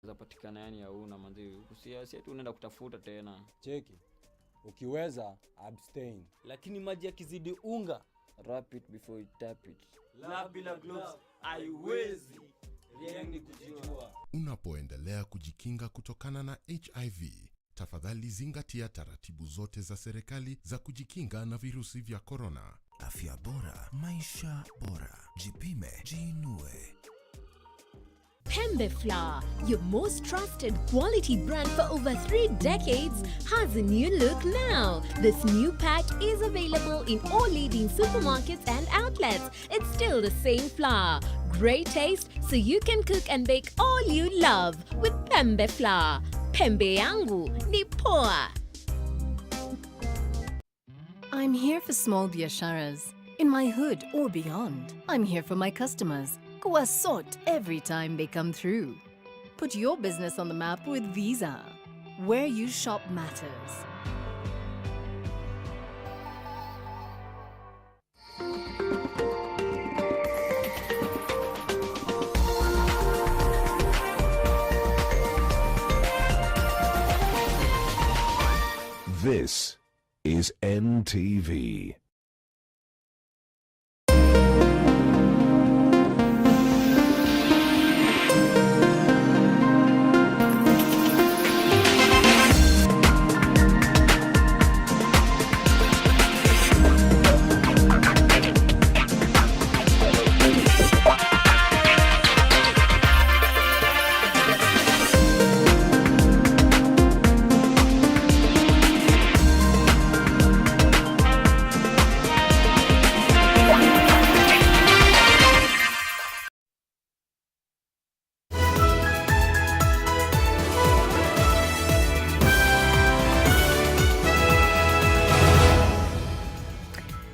zapatikana yani hauna manzi. Usiasi tu unaenda kutafuta tena. Cheki. Ukiweza abstain. Lakini maji yakizidi unga, wrap it before you tap it. La bila gloves haiwezi. Riengi kujua. Unapoendelea kujikinga kutokana na HIV, tafadhali zingatia taratibu zote za serikali za kujikinga na virusi vya corona. Afya bora, maisha bora. Jipime, jiinue. Pembe Flour, your most trusted quality brand for over 3 decades, has a new look now. This new pack is available in all leading supermarkets and outlets. It's still the same flour. Great taste, so you can cook and bake all you love with Pembe Flour. Pembe yangu ni poa. I'm here for small biasharas, in my hood or beyond. I'm here for my customers, who are sought every time they come through. Put your business on the map with Visa. Where you shop matters. This is NTV.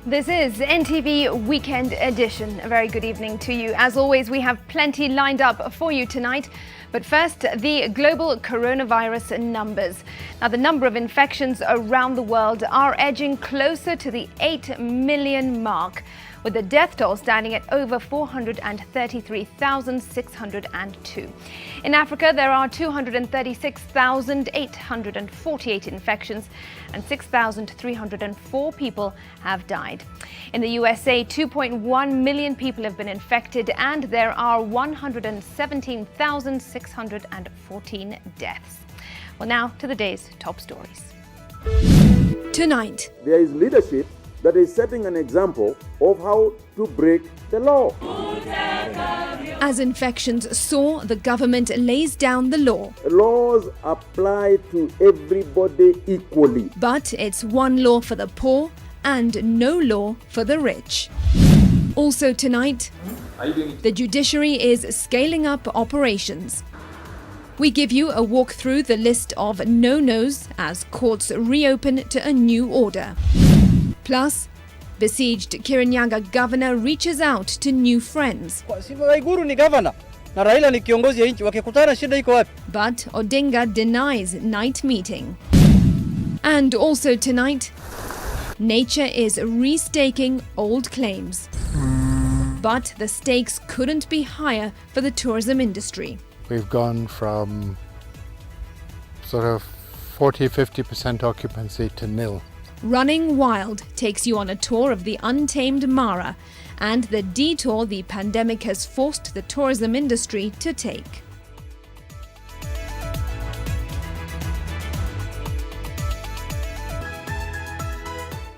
This is NTV Weekend Edition. A very good evening to you. As always, we have plenty lined up for you tonight. But first, the global coronavirus numbers. Now, the number of infections around the world are edging closer to the 8 million mark, with the death toll standing at over 433,602. In Africa, there are 236,848 infections and 6,304 people have died. In the USA, 2.1 million people have been infected and there are 117,614 deaths. Well, now to the day's top stories. Tonight, there is leadership that is setting an example of how to break the law. As infections soar, the government lays down the law. Laws apply to everybody equally. But it's one law for the poor and no law for the rich. Also tonight, the judiciary is scaling up operations. We give you a walk through the list of no-nos as courts reopen to a new order. Plus, besieged Kirinyaga governor reaches out to new friends. But Odinga denies night meeting. And also tonight, nature is restaking old claims. But the stakes couldn't be higher for the tourism industry. We've gone from sort of 40-50% occupancy to nil. Running Wild takes you on a tour of the untamed Mara and the detour the pandemic has forced the tourism industry to take.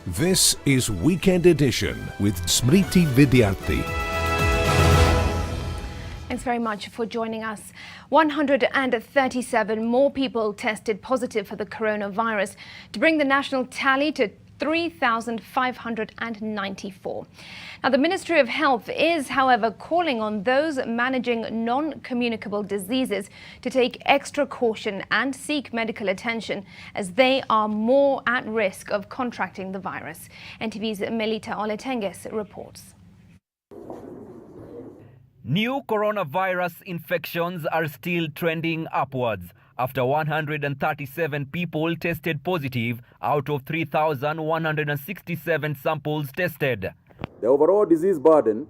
This is Weekend Edition with Smriti Vidyarthi. Thanks very much for joining us. 137 more people tested positive for the coronavirus to bring the national tally to 3,594. Now, the Ministry of Health is, however, calling on those managing non-communicable diseases to take extra caution and seek medical attention as they are more at risk of contracting the virus. NTV's Melita Oletenges reports. New coronavirus infections are still trending upwards after 137 people tested positive out of 3,167 samples tested. The overall disease burden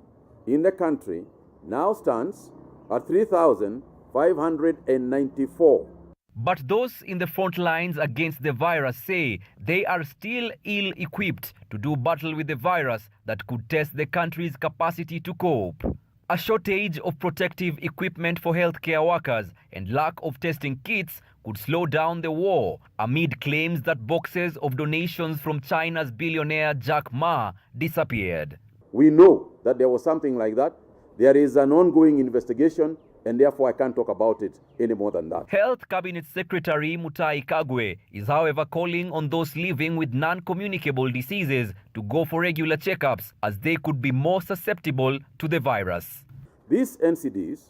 in the country now stands at 3,594 594. But those in the front lines against the virus say they are still ill-equipped to do battle with the virus that could test the country's capacity to cope. A shortage of protective equipment for healthcare workers and lack of testing kits could slow down the war amid claims that boxes of donations from China's billionaire Jack Ma disappeared. We know that there was something like that. There is an ongoing investigation, and therefore I can't talk about it any more than that. Health Cabinet Secretary Mutahi Kagwe is however calling on those living with non-communicable diseases to go for regular checkups as they could be more susceptible to the virus. These NCDs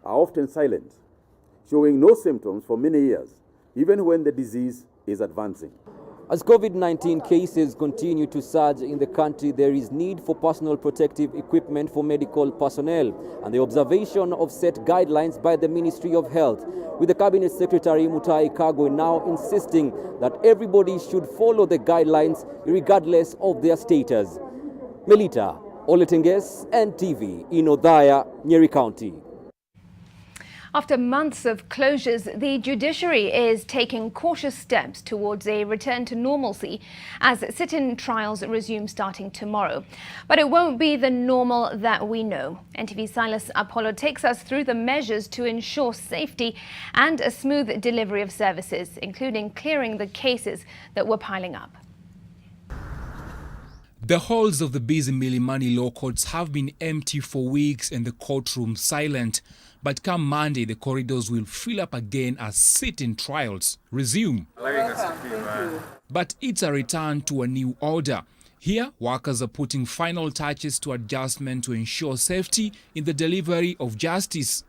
are often silent, showing no symptoms for many years, even when the disease is advancing. As COVID-19 cases continue to surge in the country, there is need for personal protective equipment for medical personnel and the observation of set guidelines by the Ministry of Health, with the Cabinet Secretary Mutahi Kagwe now insisting that everybody should follow the guidelines regardless of their status. Melita Oletenges, NTV, in Othaya, Nyeri County. After months of closures, the judiciary is taking cautious steps towards a return to normalcy as sit-in trials resume starting tomorrow. But it won't be the normal that we know. NTV Silas Apollo takes us through the measures to ensure safety and a smooth delivery of services, including clearing the cases that were piling up. The halls of the busy Milimani law courts have been empty for weeks and the courtroom silent. But come Monday, the corridors will fill up again as sit-in trials resume. But it's a return to a new order. Here, workers are putting final touches to adjustment to ensure safety in the delivery of justice.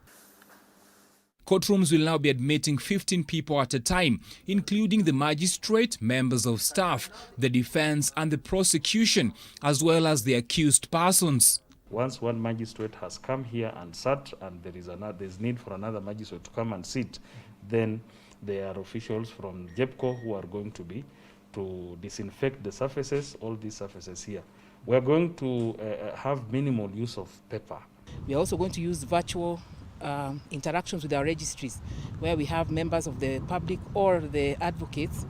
Courtrooms will now be admitting 15 people at a time, including the magistrate, members of staff, the defense and the prosecution, as well as the accused persons. Once one magistrate has come here and sat, and there's need for another magistrate to come and sit, then there are officials from JEPCO who are going to disinfect the surfaces, all these surfaces here. We are going to have minimal use of paper. We are also going to use virtual interactions with our registries, where we have members of the public or the advocates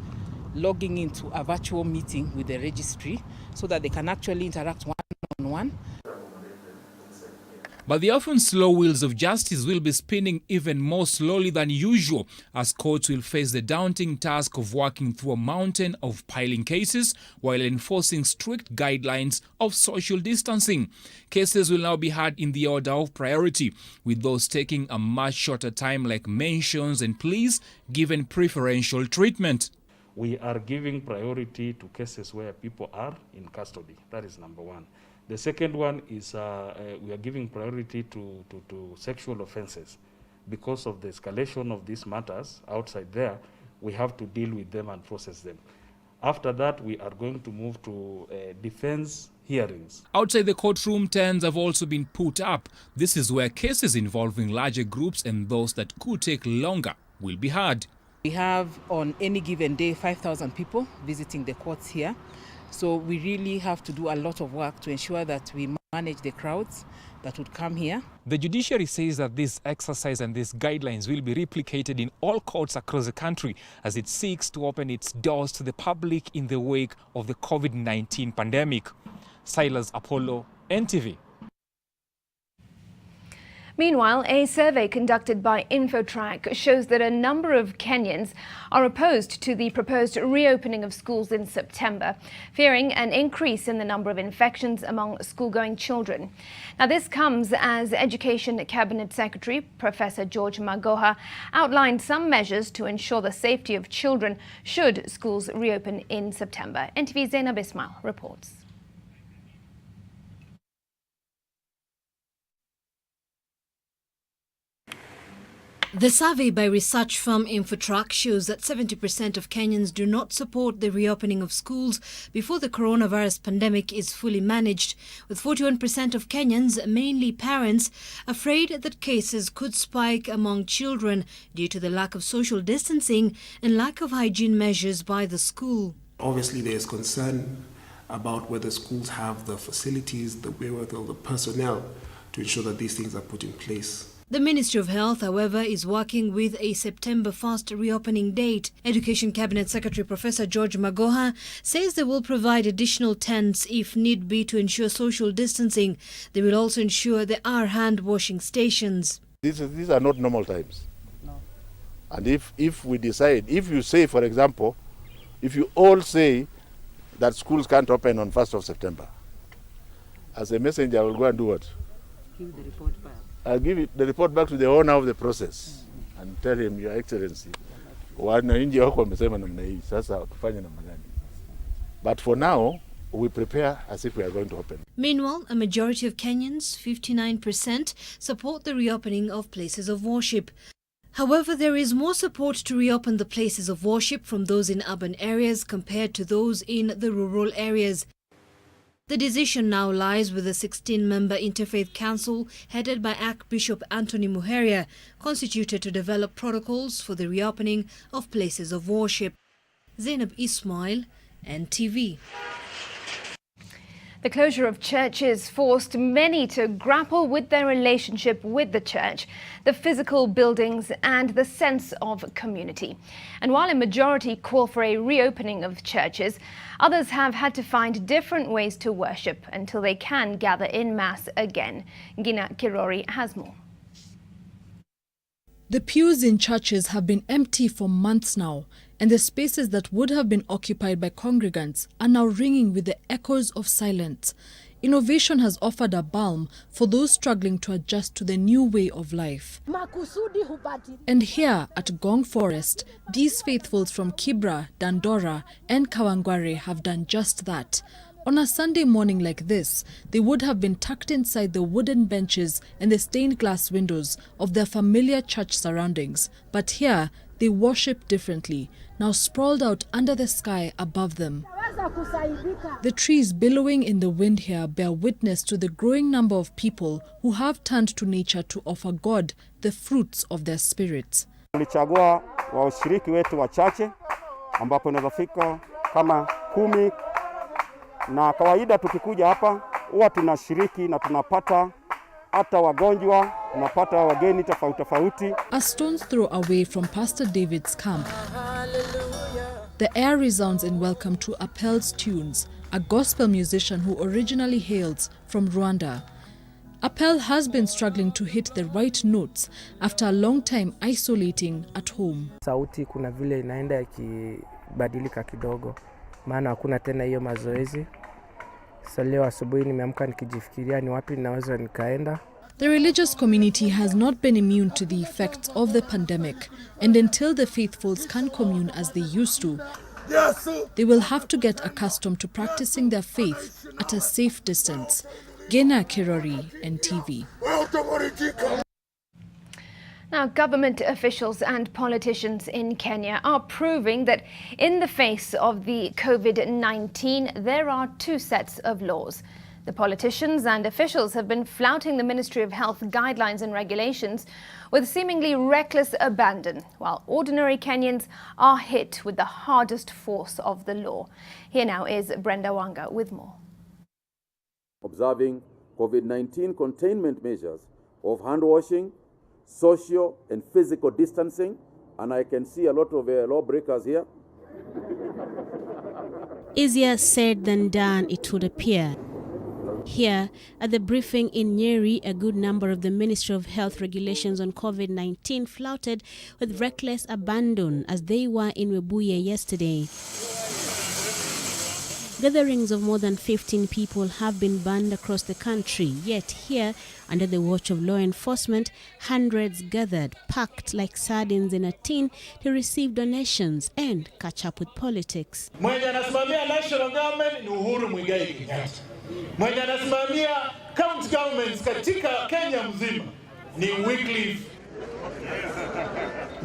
logging into a virtual meeting with the registry so that they can actually interact one-on-one. But the often slow wheels of justice will be spinning even more slowly than usual as courts will face the daunting task of working through a mountain of piling cases while enforcing strict guidelines of social distancing. Cases will now be heard in the order of priority, with those taking a much shorter time like mentions and pleas given preferential treatment. We are giving priority to cases where people are in custody. That is number one. The second one is we are giving priority to sexual offenses. Because of the escalation of these matters outside there, we have to deal with them and process them. After that, we are going to move to defense hearings. Outside the courtroom, tents have also been put up. This is where cases involving larger groups and those that could take longer will be heard. We have on any given day 5,000 people visiting the courts here. So we really have to do a lot of work to ensure that we manage the crowds that would come here. The judiciary says that this exercise and these guidelines will be replicated in all courts across the country as it seeks to open its doors to the public in the wake of the COVID-19 pandemic. Silas Apollo, NTV. Meanwhile, a survey conducted by Infotrack shows that a number of Kenyans are opposed to the proposed reopening of schools in September, fearing an increase in the number of infections among school-going children. Now, this comes as Education Cabinet Secretary Professor George Magoha outlined some measures to ensure the safety of children should schools reopen in September. NTV's Zainab Ismail reports. The survey by research firm Infotrack shows that 70% of Kenyans do not support the reopening of schools before the coronavirus pandemic is fully managed, with 41% of Kenyans, mainly parents, afraid that cases could spike among children due to the lack of social distancing and lack of hygiene measures by the school. Obviously, there is concern about whether schools have the facilities, the wherewithal, the personnel to ensure that these things are put in place. The Ministry of Health, however, is working with a September 1st reopening date. Education Cabinet Secretary Professor George Magoha says they will provide additional tents if need be to ensure social distancing. They will also ensure there are hand-washing stations. These are not normal times. No. And if we decide, if you say, for example, if you all say that schools can't open on 1st of September, as a messenger, I will go and do what? Give the report back. I'll give the report back to the owner of the process and tell him, Your Excellency, but for now, we prepare as if we are going to open. Meanwhile, a majority of Kenyans, 59%, support the reopening of places of worship. However, there is more support to reopen the places of worship from those in urban areas compared to those in the rural areas. The decision now lies with the 16-member Interfaith Council headed by Archbishop Anthony Muheria, constituted to develop protocols for the reopening of places of worship. Zainab Ismail, NTV. The closure of churches forced many to grapple with their relationship with the church, the physical buildings and the sense of community. And while a majority call for a reopening of churches, others have had to find different ways to worship until they can gather in mass again. Gina Kirori has more. The pews in churches have been empty for months now, and the spaces that would have been occupied by congregants are now ringing with the echoes of silence. Innovation has offered a balm for those struggling to adjust to the new way of life. And here at Gong Forest, these faithfuls from Kibra, Dandora and Kawangware have done just that. On a Sunday morning like this, they would have been tucked inside the wooden benches and the stained glass windows of their familiar church surroundings. But here, they worship differently, now sprawled out under the sky above them. The trees billowing in the wind here bear witness to the growing number of people who have turned to nature to offer God the fruits of their spirits. Tulichagua washiriki wetu wachache ambapo inafika kama 10, na kawaida tukikuja hapa huwa tunashiriki na tunapata hata wagonjwa, tunapata wageni tofauti. A stone's throw away from Pastor David's camp, the air resounds in welcome to Appel's tunes, a gospel musician who originally hails from Rwanda. Appel has been struggling to hit the right notes after a long time isolating at home. Sauti kuna vile inaenda ikibadilika kidogo, maana hakuna tena hiyo mazoezi. Sasa leo asubuhi nimeamka nikijifikiria ni wapi naweza nikaenda. The religious community has not been immune to the effects of the pandemic, and until the faithfuls can commune as they used to, they will have to get accustomed to practicing their faith at a safe distance. Gena Kirori, NTV. Now, government officials and politicians in Kenya are proving that in the face of the COVID-19, there are two sets of laws. The politicians and officials have been flouting the Ministry of Health guidelines and regulations with seemingly reckless abandon, while ordinary Kenyans are hit with the hardest force of the law. Here now is Brenda Wanga with more. Observing COVID-19 containment measures of hand washing, social and physical distancing, and I can see a lot of lawbreakers here. Easier said than done, it would appear. Here, at the briefing in Nyeri, a good number of the Ministry of Health regulations on COVID-19 flouted with reckless abandon as they were in Webuye yesterday. Gatherings of more than 15 people have been banned across the country, yet here, under the watch of law enforcement, hundreds gathered, packed like sardines in a tin to receive donations and catch up with politics. Mwenye anasimamia national government ni Uhuru Muigai Kenyatta. Mwenye anasimamia county governments katika Kenya mzima ni Wycliffe.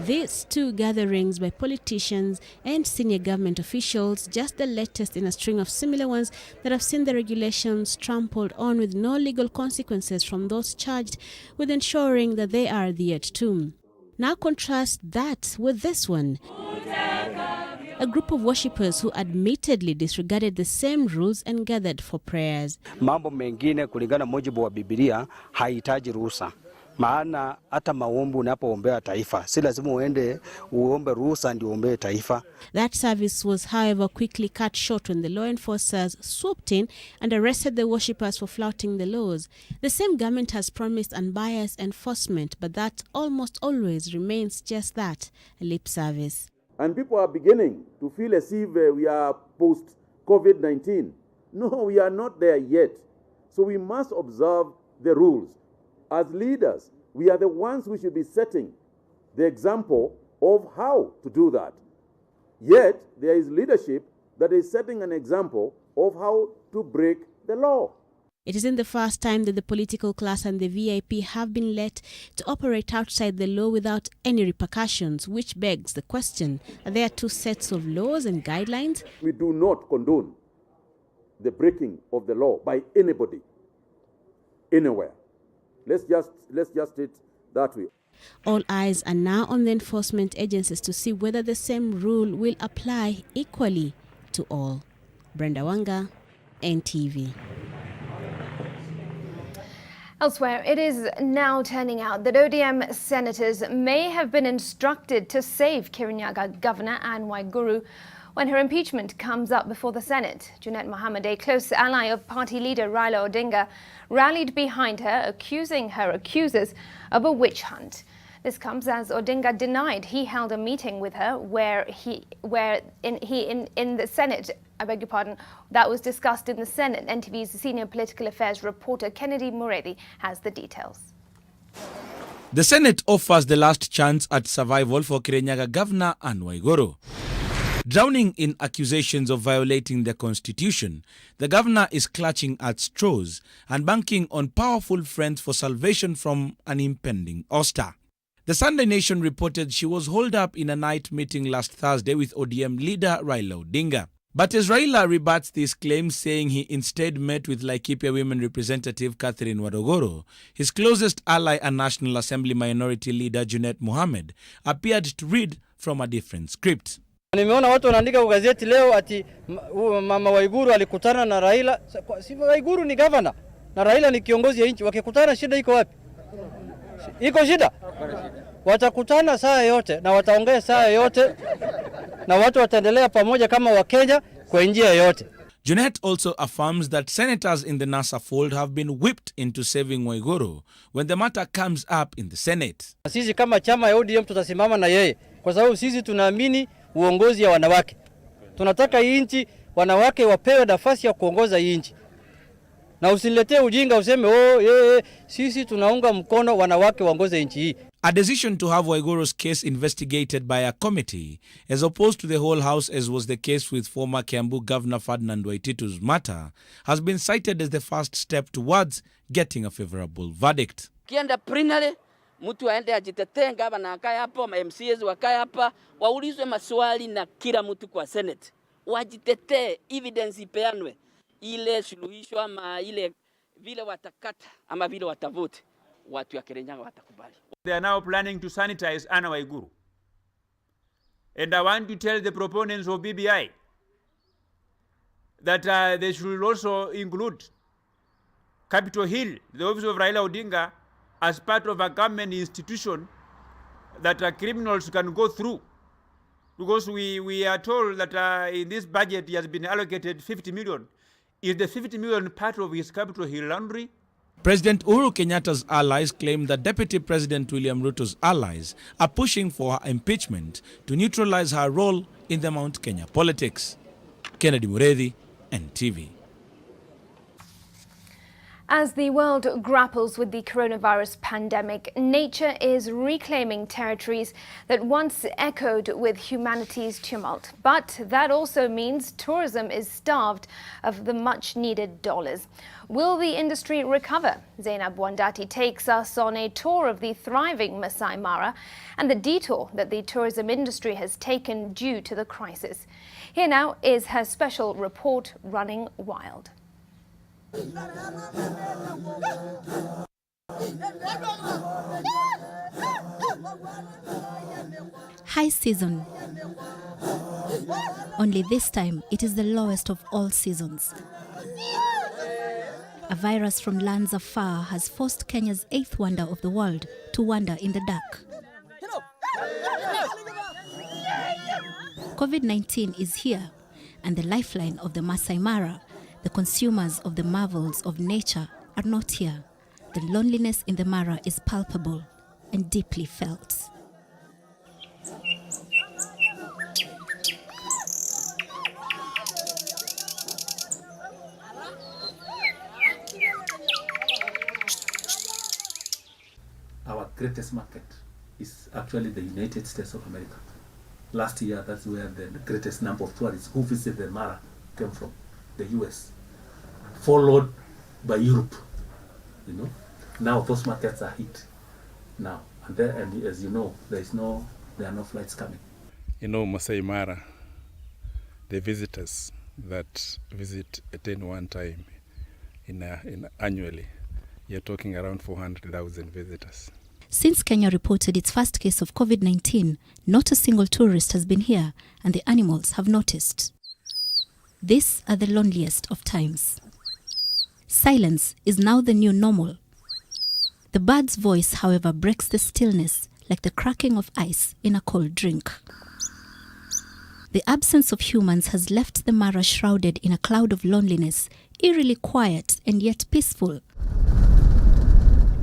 These two gatherings by politicians and senior government officials, just the latest in a string of similar ones that have seen the regulations trampled on with no legal consequences from those charged with ensuring that they are adhered to. Now contrast that with this one. A group of worshippers who admittedly disregarded the same rules and gathered for prayers. Mambo mengine kulingana mujibu wa Biblia haihitaji ruhusa. Maana hata maombi unapoombea taifa, si lazima uende uombe ruhusa ndio uombee taifa. That service was, however, quickly cut short when the law enforcers swooped in and arrested the worshippers for flouting the laws. The same government has promised unbiased enforcement, but that almost always remains just that, a lip service. And people are beginning to feel as if we are post-COVID-19. No, we are not there yet. So we must observe the rules. As leaders, we are the ones who should be setting the example of how to do that. Yet, there is leadership that is setting an example of how to break the law. It isn't the first time that the political class and the VIP have been let to operate outside the law without any repercussions, which begs the question, are there two sets of laws and guidelines? We do not condone the breaking of the law by anybody, anywhere. Let's just state that way. All eyes are now on the enforcement agencies to see whether the same rule will apply equally to all. Brenda Wanga, NTV. Elsewhere, it is now turning out that ODM senators may have been instructed to save Kirinyaga Governor Anne Waiguru when her impeachment comes up before the Senate. Junet Mohammed, a close ally of party leader Raila Odinga, rallied behind her, accusing her accusers of a witch hunt. This comes as Odinga denied he held a meeting with her in the Senate, I beg your pardon, that was discussed in the Senate. NTV's senior political affairs reporter Kennedy Muredi has the details. The Senate offers the last chance at survival for Kirinyaga Governor Anne Waiguru. Drowning in accusations of violating the constitution, the governor is clutching at straws and banking on powerful friends for salvation from an impending ouster. The Sunday Nation reported she was holed up in a night meeting last Thursday with ODM leader Raila Odinga. But as Raila rebuts these claims, saying he instead met with Laikipia Women Representative Catherine Wadogoro, his closest ally and National Assembly Minority Leader Junet Mohammed appeared to read from a different script. Nimeona watu wanaandika kwa gazeti leo ati mama Waiguru alikutana na Raila. Si Waiguru ni governor na Raila ni kiongozi ya nchi. Wakikutana shida iko wapi? Iko shida? Watakutana saa yote na wataongea saa yote na watu wataendelea pamoja kama Wakenya kwa njia yote. Junet also affirms that senators in the NASA fold have been whipped into saving Waiguru when the matter comes up in the Senate. Sisi kama chama ya ODM tutasimama na yeye kwa sababu sisi tunaamini uongozi ya wanawake. Tunataka nchi wanawake wapewe nafasi ya kuongoza nchi. Na usiniletee ujinga useme sisi tunaunga mkono wanawake waongoze nchi hii. A decision to have Waiguru's case investigated by a committee, as opposed to the whole house as was the case with former Kiambu Governor Ferdinand Waititu's matter, has been cited as the first step towards getting a favorable verdict. Kienda prinale, mtu aende ajitetee, gavana akae hapo, MCAs wakae hapa, waulizwe maswali na kila mtu kwa Senate. Wajitetee, evidence ipeanwe, ile suluhisho ama ile vile watakata ama vile watavote, watu ya Kirinyaga watakubali. They are now planning to sanitize Anne Waiguru. And I want to tell the proponents of BBI that they should also include Capitol Hill, the office of Raila Odinga, as part of a government institution that criminals can go through. Because we are told that in this budget he has been allocated 50 million. Is the 50 million part of his Capitol Hill laundry? President Uhuru Kenyatta's allies claim that Deputy President William Ruto's allies are pushing for her impeachment to neutralize her role in the Mount Kenya politics. Kennedy Muredi, NTV. As the world grapples with the coronavirus pandemic, nature is reclaiming territories that once echoed with humanity's tumult. But that also means tourism is starved of the much-needed dollars. Will the industry recover? Zainab Wandati takes us on a tour of the thriving Masai Mara and the detour that the tourism industry has taken due to the crisis. Here now is her special report, Running Wild. High season. Only this time it is the lowest of all seasons. a virus from lands afar has forced Kenya's 8th wonder of the world to wander in the dark. COVID-19 is here, and the lifeline of the Masai Mara, the consumers of the marvels of nature, are not here. The loneliness in the Mara is palpable and deeply felt. Our greatest market is actually the United States of America. Last year, that's where the greatest number of tourists who visit the Mara came from, the US, followed by Europe. You know, now those markets are hit now, and as you know, there are no flights coming. You know, Masai Mara, the visitors that visit at any one time in annually, you're talking around 400,000 visitors. Since Kenya reported its first case of COVID-19, not a single tourist has been here, and the animals have noticed. These are the loneliest of times. Silence is now the new normal. The bird's voice, however, breaks the stillness like the cracking of ice in a cold drink. The absence of humans has left the Mara shrouded in a cloud of loneliness, eerily quiet and yet peaceful.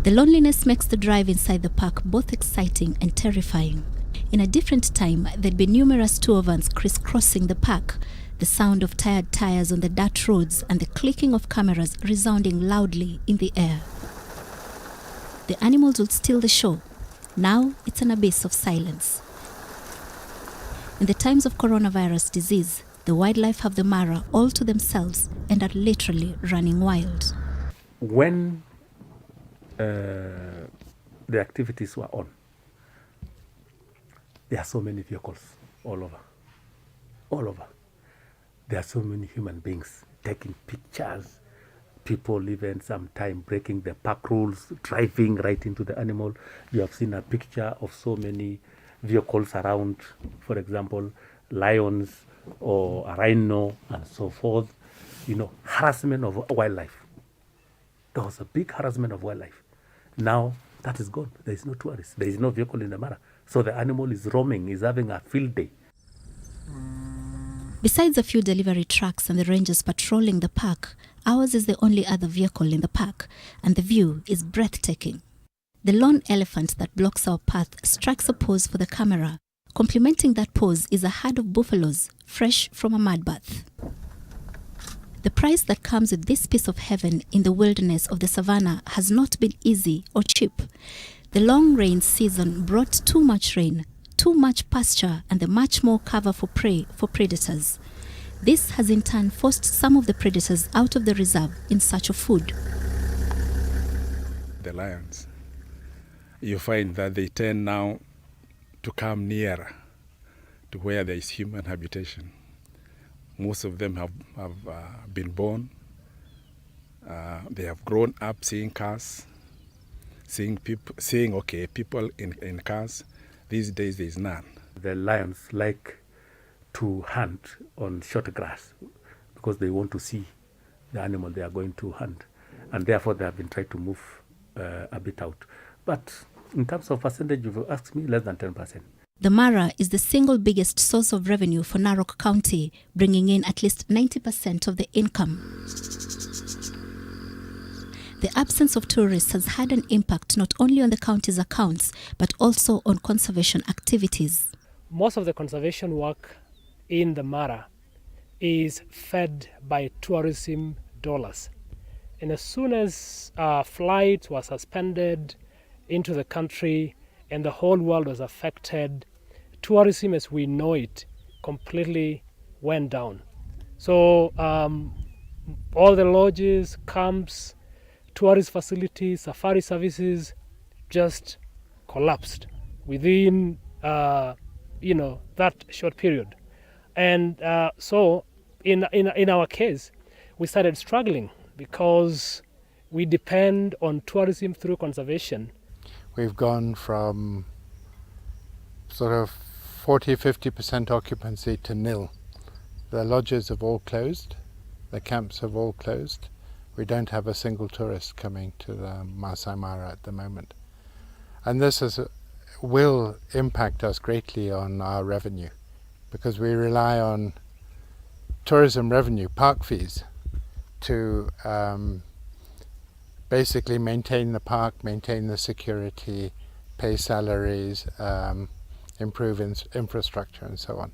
The loneliness makes the drive inside the park both exciting and terrifying. In a different time, there'd be numerous tour vans crisscrossing the park, the sound of tired tires on the dirt roads and the clicking of cameras resounding loudly in the air. The animals would steal the show. Now it's an abyss of silence. In the times of coronavirus disease, the wildlife have the Mara all to themselves and are literally running wild. When the activities were on, there are so many vehicles all over. There are so many human beings taking pictures, people even sometimes breaking the park rules, driving right into the animal. You have seen a picture of so many vehicles around, for example, lions or a rhino and so forth. You know, harassment of wildlife. There was a big harassment of wildlife. Now that is gone. There is no tourist. There is no vehicle in the Mara. So the animal is roaming, is having a field day. Besides a few delivery trucks and the rangers patrolling the park, ours is the only other vehicle in the park, and the view is breathtaking. The lone elephant that blocks our path strikes a pose for the camera. Complementing that pose is a herd of buffaloes, fresh from a mud bath. The price that comes with this piece of heaven in the wilderness of the savannah has not been easy or cheap. The long rain season brought too much rain, too much pasture, and the much more cover for prey for predators. This has in turn forced some of the predators out of the reserve in search of food. The lions, you find that they tend now to come nearer to where there is human habitation. Most of them have been born. They have grown up seeing cars, seeing people in cars. These days there is none. The lions like to hunt on short grass because they want to see the animal they are going to hunt, and therefore they have been trying to move a bit out. But in terms of percentage, if you ask me, less than 10%. The Mara is the single biggest source of revenue for Narok County, bringing in at least 90% of the income. The absence of tourists has had an impact not only on the county's accounts, but also on conservation activities. Most of the conservation work in the Mara is fed by tourism dollars. And as soon as flights were suspended into the country and the whole world was affected, tourism as we know it completely went down. So all the lodges, camps, tourist facilities, safari services just collapsed within that short period. And so in our case, we started struggling because we depend on tourism through conservation. We've gone from sort of 40-50% occupancy to nil. The lodges have all closed, the camps have all closed. We don't have a single tourist coming to the Masai Mara at the moment. And this will impact us greatly on our revenue, because we rely on tourism revenue, park fees, to basically maintain the park, maintain the security, pay salaries, improve infrastructure and so on.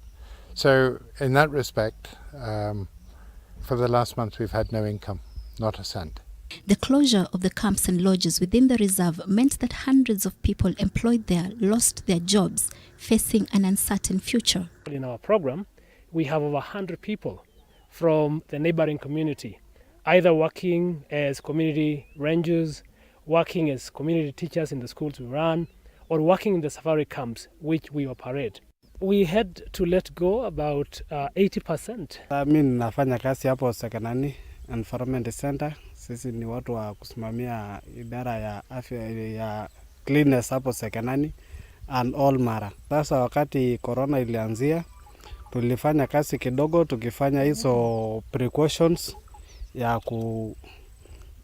So in that respect, for the last month we've had no income, not a cent. The closure of the camps and lodges within the reserve meant that hundreds of people employed there lost their jobs, facing an uncertain future. In our program, we have over 100 people from the neighboring community, either working as community rangers, working as community teachers in the schools we run, or working in the safari camps which we operate. We had to let go about 80%. Mimi nafanya kazi hapo Sekenani Environment Center. Sisi ni watu wa kusimamia idara ya afya ya cleanliness hapo Sekenani and all Mara. Sasa wakati corona ilianzia, tulifanya kazi kidogo tukifanya hizo precautions ya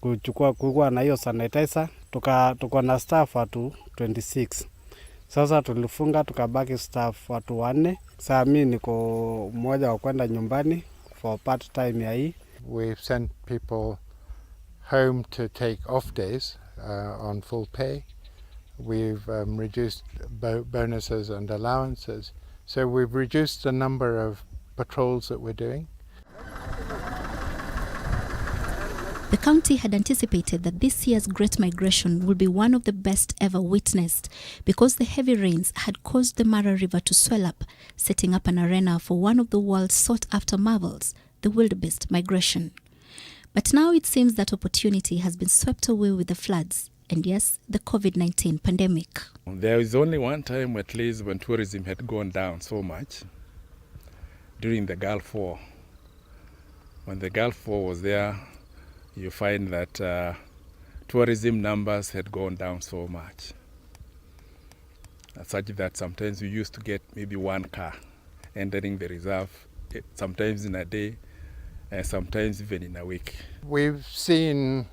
kuchukua na hiyo sanitizer. Tuko na staff watu 26. Sasa tulifunga tukabaki staff watu 4. Sasa mimi niko mmoja wa kwenda nyumbani for part time ya hii. We've sent people home to take off days on full pay. We've reduced bonuses and allowances. So we've reduced the number of patrols that we're doing. The county had anticipated that this year's Great Migration will be one of the best ever witnessed because the heavy rains had caused the Mara River to swell up, setting up an arena for one of the world's sought-after marvels, the wildebeest migration. But now it seems that opportunity has been swept away with the floods and, yes, the COVID-19 pandemic. There is only one time at least when tourism had gone down so much, during the Gulf War. When the Gulf War was there, you find that tourism numbers had gone down so much, such that sometimes we used to get maybe one car entering the reserve, sometimes in a day, and sometimes even in a week. We've seen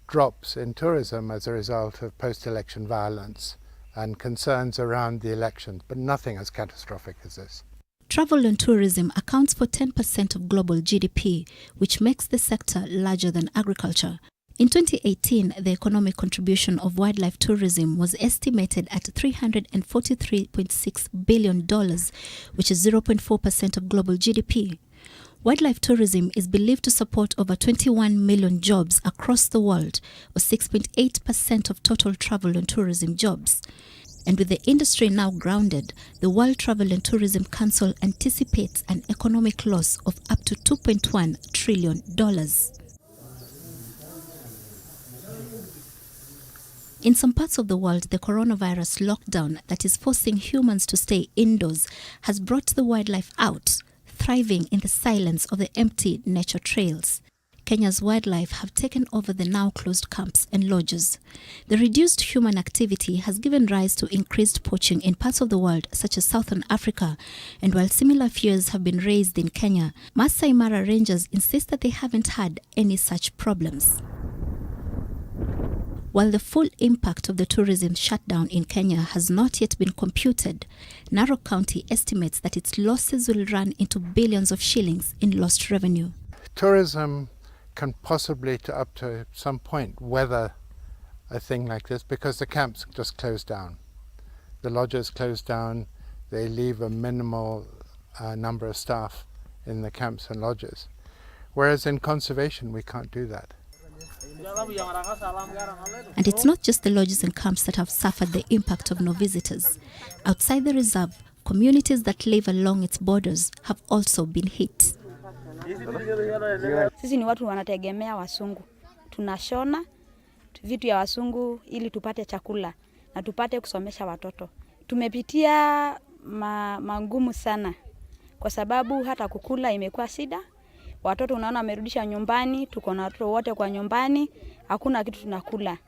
drops in tourism as a result of post-election violence and concerns around the elections, but nothing as catastrophic as this. Travel and tourism accounts for 10% of global GDP, which makes the sector larger than agriculture. In 2018, the economic contribution of wildlife tourism was estimated at $343.6 billion, which is 0.4% of global GDP. Wildlife tourism is believed to support over 21 million jobs across the world, or 6.8% of total travel and tourism jobs. And with the industry now grounded, the World Travel and Tourism Council anticipates an economic loss of up to $2.1 trillion. In some parts of the world, the coronavirus lockdown that is forcing humans to stay indoors has brought the wildlife out, thriving in the silence of the empty nature trails. Kenya's wildlife have taken over the now closed camps and lodges. The reduced human activity has given rise to increased poaching in parts of the world such as Southern Africa, and while similar fears have been raised in Kenya, Masai Mara rangers insist that they haven't had any such problems. While the full impact of the tourism shutdown in Kenya has not yet been computed, Narok County estimates that its losses will run into billions of shillings in lost revenue. Tourism can possibly, to up to some point, weather a thing like this because the camps just close down. The lodges close down, they leave a minimal number of staff in the camps and lodges. Whereas in conservation, we can't do that. And it's not just the lodges and camps that have suffered the impact of no visitors. Outside the reserve, communities that live along its borders have also been hit. Sisi ni watu wanategemea wasungu. Tunashona vitu ya wasungu ili tupate chakula na tupate kusomesha watoto. Tumepitia mangumu sana kwa sababu hata kukula imekuwa shida. Watoto unaona wamerudisha nyumbani, tuko na watoto wote kwa nyumbani, hakuna kitu tunakula.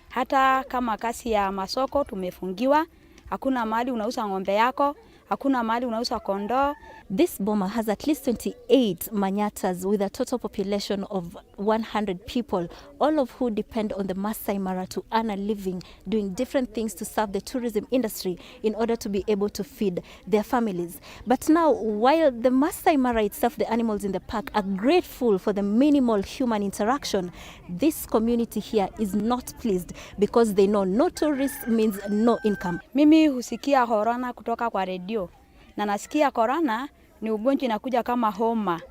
Hata kama kasi ya masoko tumefungiwa, hakuna mahali unauza ng'ombe yako, hakuna mahali unauza kondoo. This boma has at least 28 manyatas with a total population of 100 people, all of who depend on the Masai Mara to earn a living, doing different things to serve the tourism industry in order to be able to feed their families. But now, while the Masai Mara itself, the animals in the park, are grateful for the minimal human interaction, this community here is not pleased because they know no tourists means no income. Mimi husikia corona kutoka kwa radio. Na nasikia corona ni ugonjwa inakuja kama homa.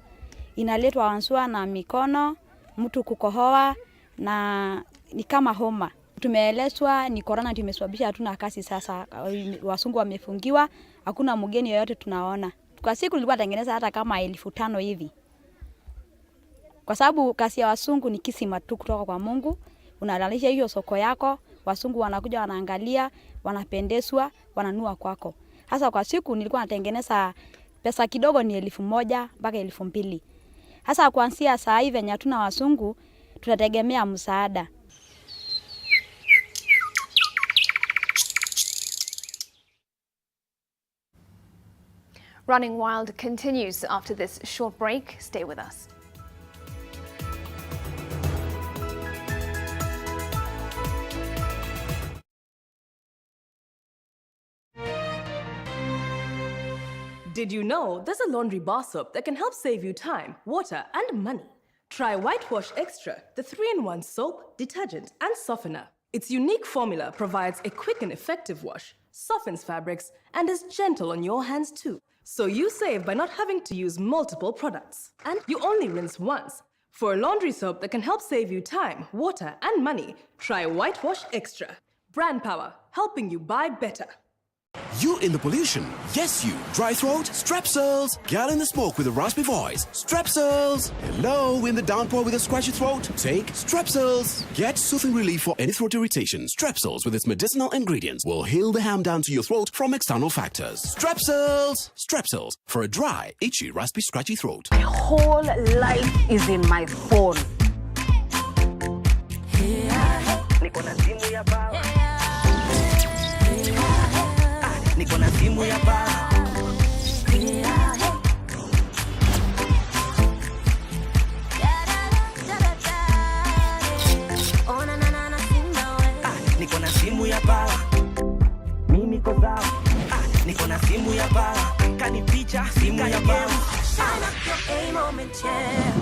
Inaletwa wansua na mikono, mtu kukohoa na ni kama homa. Tumeelezwa ni corona tumesababisha hatuna kazi sasa. Wasungu wamefungiwa, hakuna mgeni yoyote tunaona. Kwa siku nilikuwa natengeneza hata kama 1500 hivi. Kwa sababu kazi ya wasungu ni kisima tu kutoka kwa Mungu. Unalalisha hiyo soko yako, wasungu wanakuja wanaangalia, wanapendezwa, wananua kwako. Hasa kwa siku nilikuwa natengeneza pesa kidogo ni 1000 mpaka 2000. Hasa kuanzia saa hivi venye hatuna wasungu tutategemea msaada. Running Wild continues after this short break. Stay with us. Did you know there's a laundry bar soap that can help save you time, water, and money? Try Whitewash Extra, the 3-in-1 soap, detergent, and softener. Its unique formula provides a quick and effective wash, softens fabrics, and is gentle on your hands too. So you save by not having to use multiple products. And you only rinse once. For a laundry soap that can help save you time, water, and money, try Whitewash Extra. Brand power, helping you buy better. You in the pollution? Yes, you. Dry throat? Strepsils. Girl in the smoke with a raspy voice? Strepsils. Hello, in the downpour with a scratchy throat? Take Strepsils. Get soothing relief for any throat irritation. Strepsils with its medicinal ingredients will heal the harm done to your throat from external factors. Strepsils. Strepsils for a dry, itchy, raspy, scratchy throat. My whole life is in my phone. Niko na simu ya baba. Niko na simu ya baba. Mimi niko sawa. Niko na simu ya baba. Kanipicha simu ya baba. Shine up your A moment, yeah.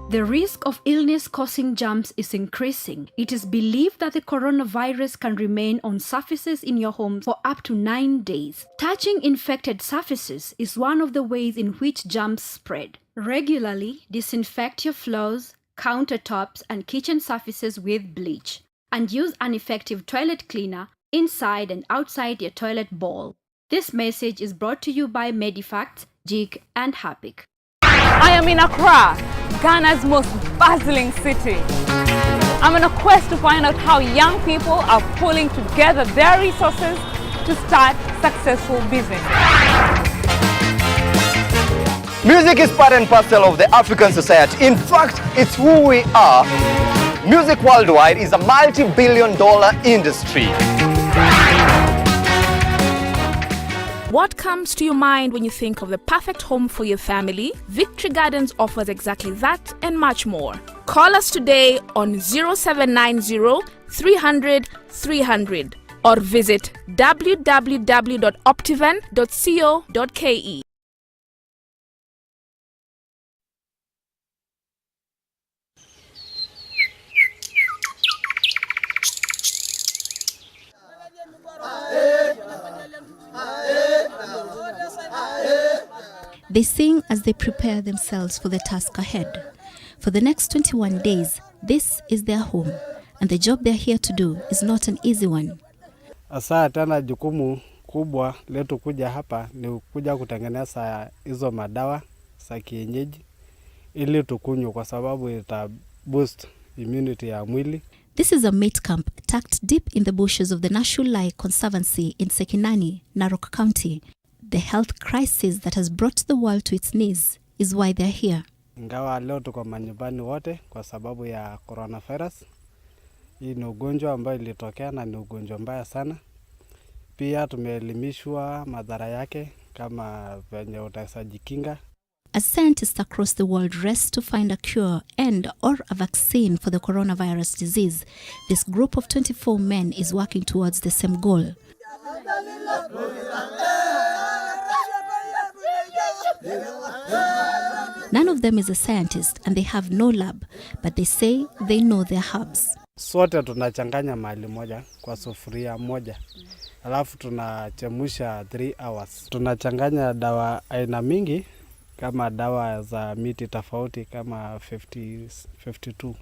The risk of illness-causing germs is increasing. It is believed that the coronavirus can remain on surfaces in your home for up to 9 days. Touching infected surfaces is one of the ways in which germs spread. Regularly disinfect your floors, countertops, and kitchen surfaces with bleach. And use an effective toilet cleaner inside and outside your toilet bowl. This message is brought to you by Medifacts, JIG, and Hapik. I am in Accra, Ghana's most bustling city. I'm on a quest to find out how young people are pulling together their resources to start successful businesses. Music is part and parcel of the African society. In fact, it's who we are. Music worldwide is a multi-billion-dollar industry. What comes to your mind when you think of the perfect home for your family? Victory Gardens offers exactly that and much more. Call us today on 0790 300 300 or visit www.optivan.co.ke. They sing as they prepare themselves for the task ahead. For the next 21 days, this is their home, and the job they're here to do is not an easy one. Asa tena jukumu kubwa letu kuja hapa ni kuja kutengeneza hizo madawa za kienyeji ili tukunywe kwa sababu ita boost immunity ya mwili. This is a meat camp tucked deep in the bushes of the Nashulai Conservancy in Sekinani, Narok County. The health crisis that has brought the world to its knees is why they're here. Ingawa leo tuko manyumbani wote kwa sababu ya coronavirus, Hii ni ugonjwa ambayo ilitokea na ni ugonjwa mbaya sana. Pia tumeelimishwa madhara yake kama venye utaweza jikinga. As scientists across the world race to find a cure and or a vaccine for the coronavirus disease, this group of 24 men is working towards the same goal. None of them is a scientist and they have no lab, but they say they know their herbs. Sote tunachanganya mahali moja kwa sufuria moja. Alafu tunachemusha 3 hours. Tunachanganya dawa aina mingi kama dawa za miti tofauti kama 52.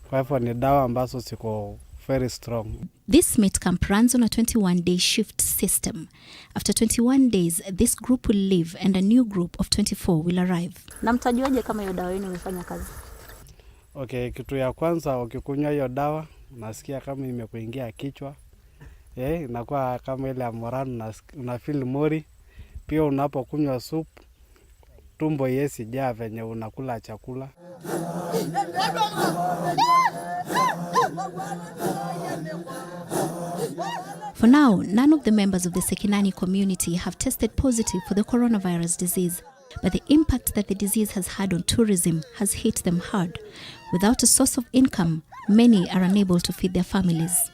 Kwa hivyo ni dawa ambazo ziko very strong. This meat camp runs on a 21-day shift system. After 21 days, this group will leave and a new group of 24 will arrive. Na mtajuaje kama hiyo dawa yenu imefanya kazi? Okay, kitu ya kwanza ukikunywa hiyo dawa, unasikia kama imekuingia kichwa. Inakuwa kama ile amorano, una feel mori. Pia unapokunywa soup, tumbo yesi jaa venye unakula chakula. For now, none of the members of the Sekinani community have tested positive for the coronavirus disease, but the impact that the disease has had on tourism has hit them hard. Without a source of income, many are unable to feed their families.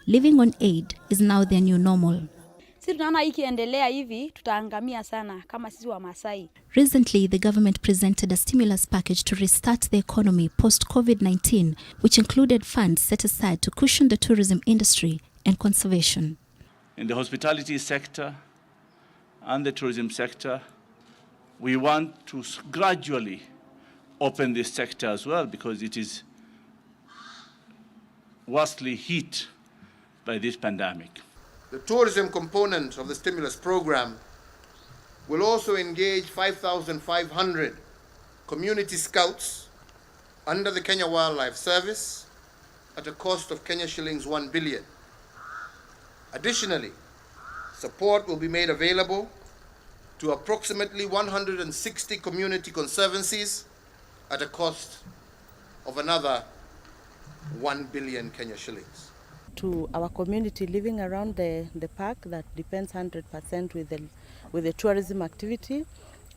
Living on aid is now their new normal. Sisi tunaona ikiendelea hivi tutaangamia sana kama sisi wa Masai. Recently, the government presented a stimulus package to restart the economy post-COVID-19, which included funds set aside to cushion the tourism industry and conservation. In the hospitality sector and the tourism sector, we want to gradually open this sector as well because it is worstly hit by this pandemic. The tourism component of the stimulus program will also engage 5,500 community scouts under the Kenya Wildlife Service at a cost of Kenya shillings 1 billion. Additionally, support will be made available to approximately 160 community conservancies at a cost of another 1 billion Kenya shillings. To our community living around the park that depends 100% with the tourism activity,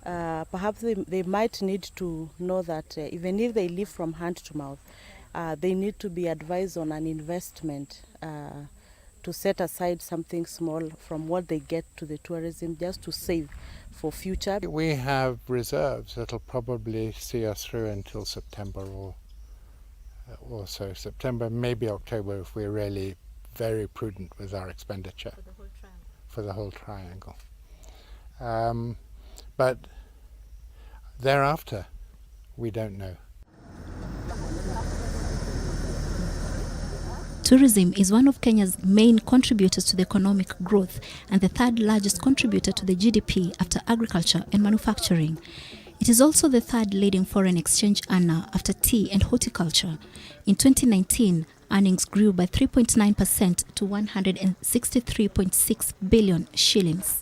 perhaps they might need to know that even if they live from hand to mouth, they need to be advised on an investment to set aside something small from what they get to the tourism just to save for future. We have reserves that'll probably see us through until September or so. September, maybe October if we're really very prudent with our expenditure. For the whole triangle. But thereafter, we don't know. Tourism is one of Kenya's main contributors to the economic growth and the third largest contributor to the GDP after agriculture and manufacturing. It is also the third leading foreign exchange earner after tea and horticulture. In 2019, earnings grew by 3.9% to 163.6 billion shillings.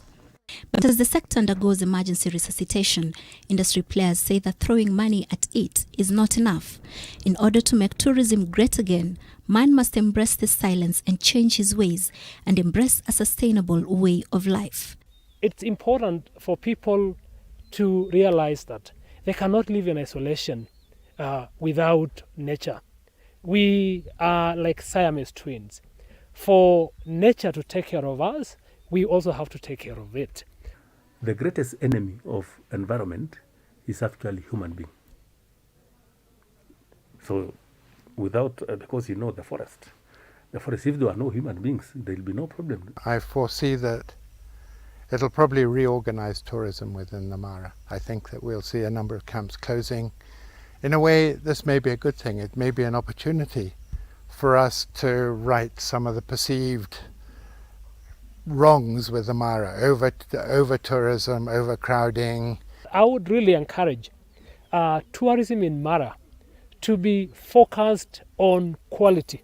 But as the sector undergoes emergency resuscitation, industry players say that throwing money at it is not enough. In order to make tourism great again, man must embrace the silence and change his ways and embrace a sustainable way of life. It's important for people to realize that they cannot live in isolation without nature. We are like Siamese twins. For nature to take care of us, we also have to take care of it. The greatest enemy of environment is actually human being. So without, because you know the forest, if there are no human beings, there will be no problem. I foresee that it'll probably reorganize tourism within the Mara. I think that we'll see a number of camps closing. In a way, this may be a good thing. It may be an opportunity for us to right some of the perceived wrongs with the Mara, over tourism, overcrowding. I would really encourage tourism in Mara to be focused on quality,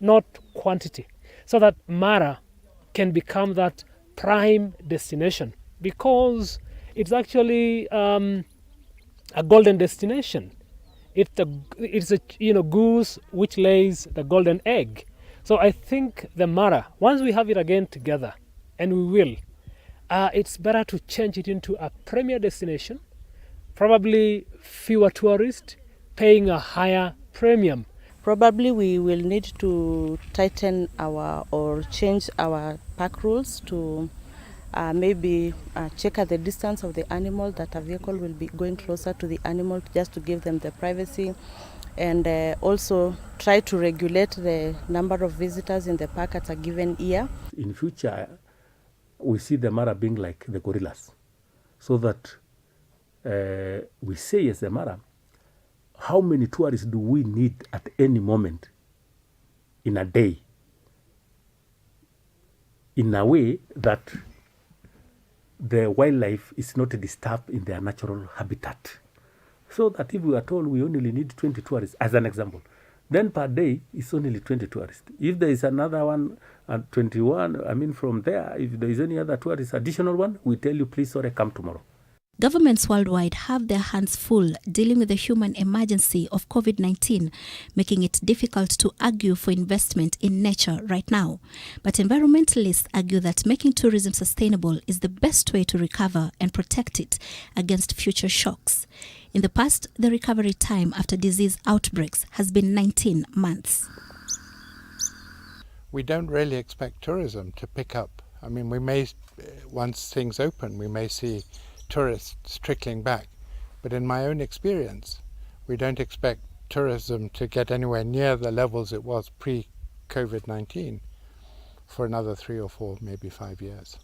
not quantity, so that Mara can become that prime destination, because it's actually a golden destination. it's a goose which lays the golden egg. So I think the Mara, once we have it again together, and we will, it's better to change it into a premier destination, probably fewer tourists, paying a higher premium. Probably we will need to tighten or change our park rules to maybe check at the distance of the animal, that a vehicle will be going closer to the animal just to give them the privacy, and also try to regulate the number of visitors in the park at a given year. In future, we see the Mara being like the gorillas, so that we say as the Mara, how many tourists do we need at any moment in a day, in a way that the wildlife is not disturbed in their natural habitat. So that if we are told we only need 20 tourists, as an example, then per day it's only 20 tourists. If there is another one at 21, from there, if there is any other tourist, additional one, we tell you, please, sorry, come tomorrow. Governments worldwide have their hands full dealing with the human emergency of COVID-19, making it difficult to argue for investment in nature right now. But environmentalists argue that making tourism sustainable is the best way to recover and protect it against future shocks. In the past, the recovery time after disease outbreaks has been 19 months. We don't really expect tourism to pick up. We may, once things open, we may see tourists trickling back. But in my own experience, we don't expect tourism to get anywhere near the levels it was pre-COVID-19 for another 3 or 4, maybe 5 years.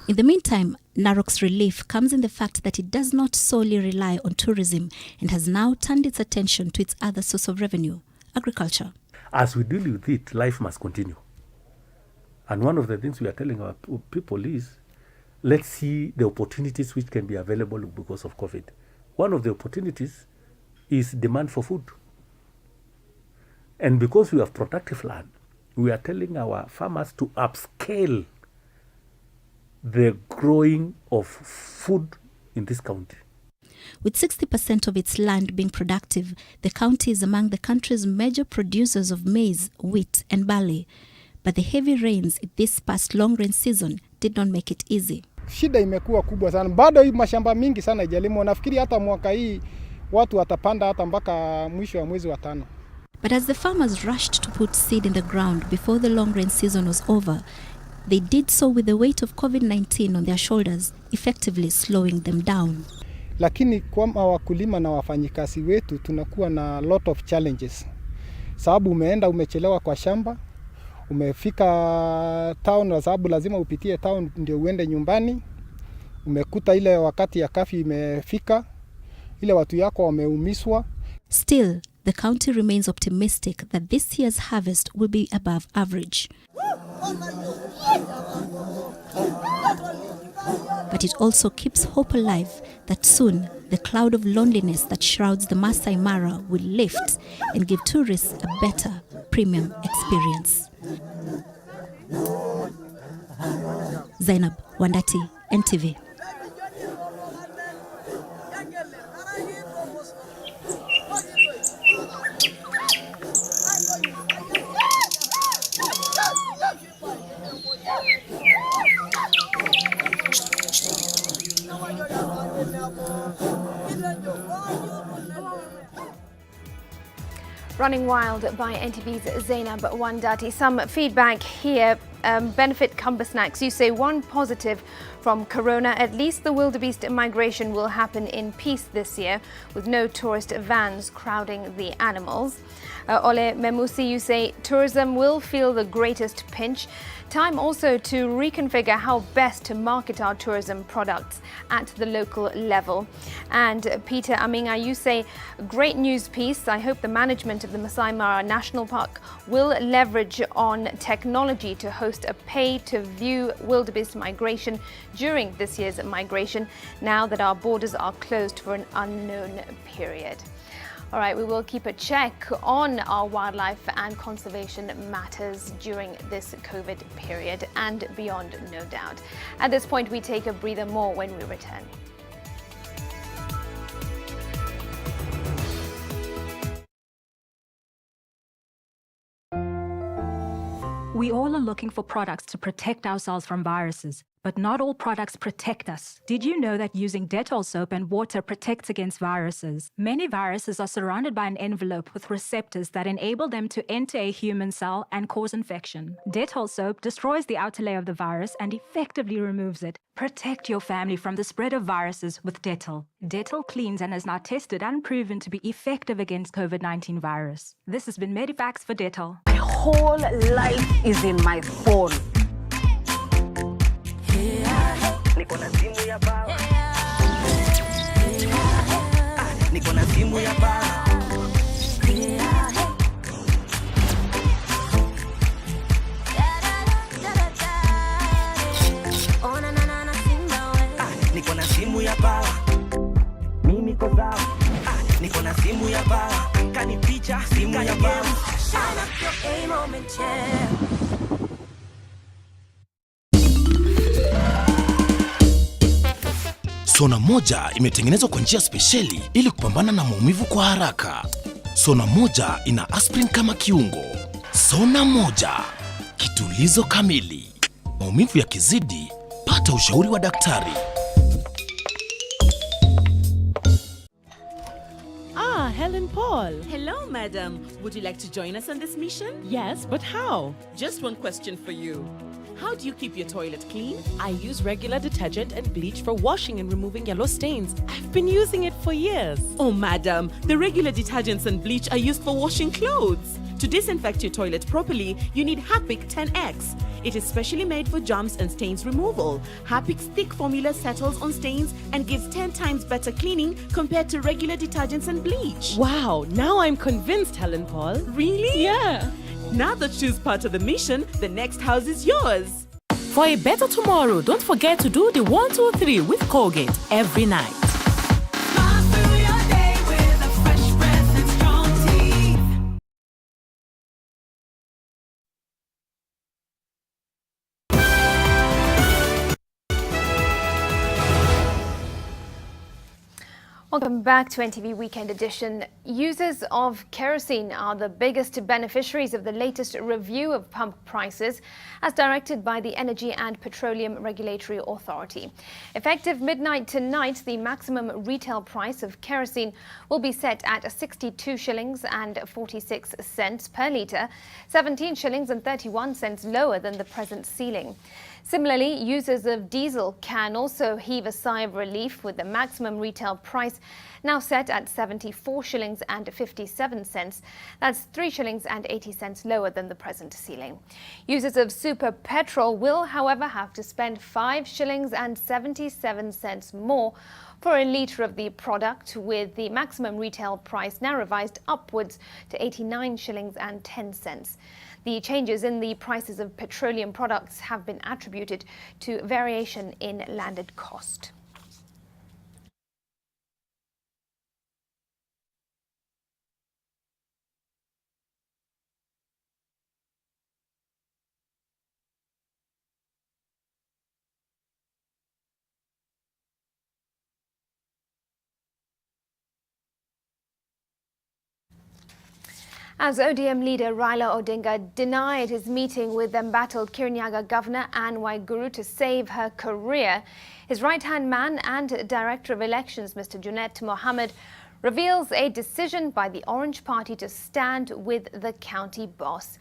In the meantime, Narok's relief comes in the fact that it does not solely rely on tourism and has now turned its attention to its other source of revenue, agriculture. As we deal with it, life must continue. And one of the things we are telling our people is, let's see the opportunities which can be available because of COVID. One of the opportunities is demand for food. And because we have productive land, we are telling our farmers to upscale the growing of food in this county. With 60% of its land being productive, the county is among the country's major producers of maize, wheat, and barley. But the heavy rains this past long rain season did not make it easy. Shida imekuwa kubwa sana. Bado hii mashamba mingi sana ijalimwa. Nafikiri hata mwaka hii watu watapanda hata mpaka mwisho wa mwezi wa 5. But as the farmers rushed to put seed in the ground before the long rain season was over, they did so with the weight of COVID-19 on their shoulders, effectively slowing them down. Lakini kwa wakulima na wafanyikazi wetu tunakuwa na lot of challenges. Sababu umechelewa kwa shamba, umefika town kwa sababu lazima upitie town ndio uende nyumbani. Umekuta ile wakati ya kafi imefika, ile watu yako wameumiswa. Still, the county remains optimistic that this year's harvest will be above average. But it also keeps hope alive that soon the cloud of loneliness that shrouds the Masai Mara will lift and give tourists a better premium experience. Zainab Wandati, NTV. Running Wild by NTV's Zainab Wandati. Some feedback here. Benefit Cumber Snacks, you say one positive from Corona. At least the wildebeest migration will happen in peace this year with no tourist vans crowding the animals. Ole Memusi, you say tourism will feel the greatest pinch. Time also to reconfigure how best to market our tourism products at the local level. And Peter Aminga, you say great news piece. I hope the management of the Masai Mara National Park will leverage on technology to host a pay-to-view wildebeest migration during this year's migration, now that our borders are closed for an unknown period. All right, we will keep a check on our wildlife and conservation matters during this COVID period and beyond, no doubt. At this point, we take a breather more when we return. We all are looking for products to protect ourselves from viruses, but not all products protect us. Did you know that using Dettol soap and water protects against viruses? Many viruses are surrounded by an envelope with receptors that enable them to enter a human cell and cause infection. Dettol soap destroys the outer layer of the virus and effectively removes it. Protect your family from the spread of viruses with Dettol. Dettol cleans and is now tested and proven to be effective against COVID-19 virus. This has been Medivax for Dettol. My whole life is in my phone. Niko na simu ya bawa. Niko na simu ya bawa. Niko na simu ya bawa. Mimi niko sawa. Niko na simu ya bawa. Kani picha, simu ya bawa. Shine up your A moment, yeah. Sona moja imetengenezwa kwa njia spesheli ili kupambana na maumivu kwa haraka. Sona moja ina aspirin kama kiungo. Sona moja, kitulizo kamili. Maumivu yakizidi, pata ushauri wa daktari. Ah, Helen Paul. Hello, madam. Would you like to join us on this mission? Yes, but how? Just one question for you. How do you keep your toilet clean? I use regular detergent and bleach for washing and removing yellow stains. I've been using it for years. Oh, madam, the regular detergents and bleach are used for washing clothes. To disinfect your toilet properly, you need Harpic 10X. It is specially made for germs and stains removal. Harpic's thick formula settles on stains and gives 10 times better cleaning compared to regular detergents and bleach. Wow, now I'm convinced, Helen Paul. Really? Yeah. Now that she's part of the mission, the next house is yours. For a better tomorrow, don't forget to do the 1, 2, 3 with Colgate every night. Welcome back to NTV Weekend Edition. Users of kerosene are the biggest beneficiaries of the latest review of pump prices as directed by the Energy and Petroleum Regulatory Authority. Effective midnight tonight, the maximum retail price of kerosene will be set at 62 shillings and 46 cents per litre, 17 shillings and 31 cents lower than the present ceiling. Similarly, users of diesel can also heave a sigh of relief with the maximum retail price now set at 74 shillings and 57 cents. That's 3 shillings and 80 cents lower than the present ceiling. Users of super petrol will, however, have to spend 5 shillings and 77 cents more for a litre of the product, with the maximum retail price now revised upwards to 89 shillings and 10 cents. The changes in the prices of petroleum products have been attributed to variation in landed cost. As ODM leader Raila Odinga denied his meeting with embattled Kirinyaga Governor Anne Waiguru to save her career, his right-hand man and Director of Elections, Mr. Junet Mohammed, reveals a decision by the Orange Party to stand with the county boss.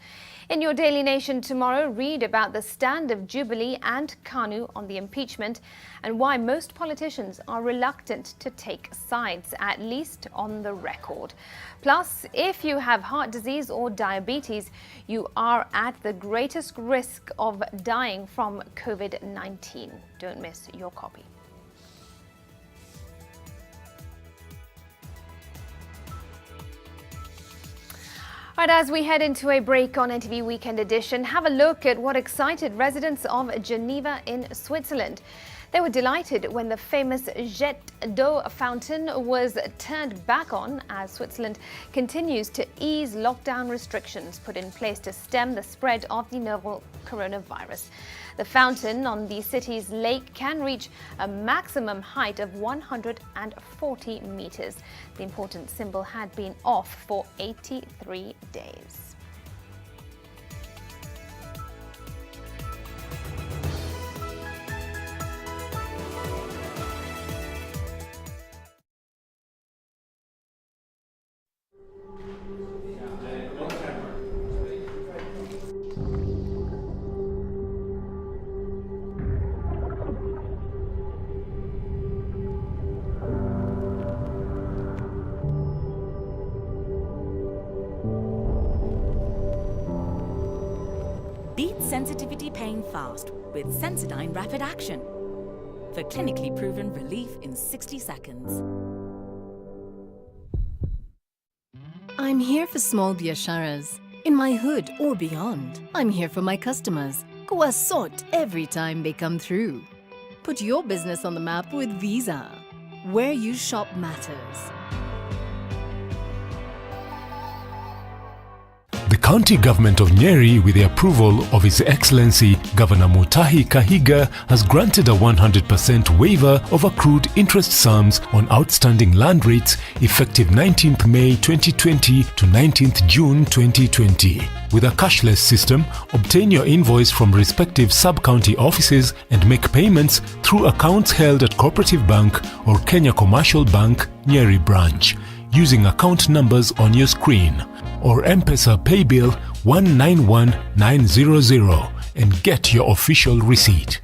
In your Daily Nation tomorrow, read about the stand of Jubilee and KANU on the impeachment and why most politicians are reluctant to take sides, at least on the record. Plus, if you have heart disease or diabetes, you are at the greatest risk of dying from COVID-19. Don't miss your copy. Right, as we head into a break on NTV Weekend Edition, have a look at what excited residents of Geneva in Switzerland. They were delighted when the famous Jet d'eau fountain was turned back on as Switzerland continues to ease lockdown restrictions put in place to stem the spread of the novel coronavirus. The fountain on the city's lake can reach a maximum height of 140 meters. The important symbol had been off for 83 days. sensitivity pain fast with Sensodyne Rapid Action for clinically proven relief in 60 seconds. I'm here for small biasharas, in my hood or beyond. I'm here for my customers, Kuasot every time they come through. Put your business on the map with Visa. Where you shop matters. The county government of Nyeri, with the approval of His Excellency Governor Mutahi Kahiga, has granted a 100% waiver of accrued interest sums on outstanding land rates effective 19th May 2020 to 19th June 2020. With a cashless system, obtain your invoice from respective sub-county offices and make payments through accounts held at Cooperative Bank or Kenya Commercial Bank, Nyeri branch, using account numbers on your screen, or M-Pesa Paybill 191900 and get your official receipt.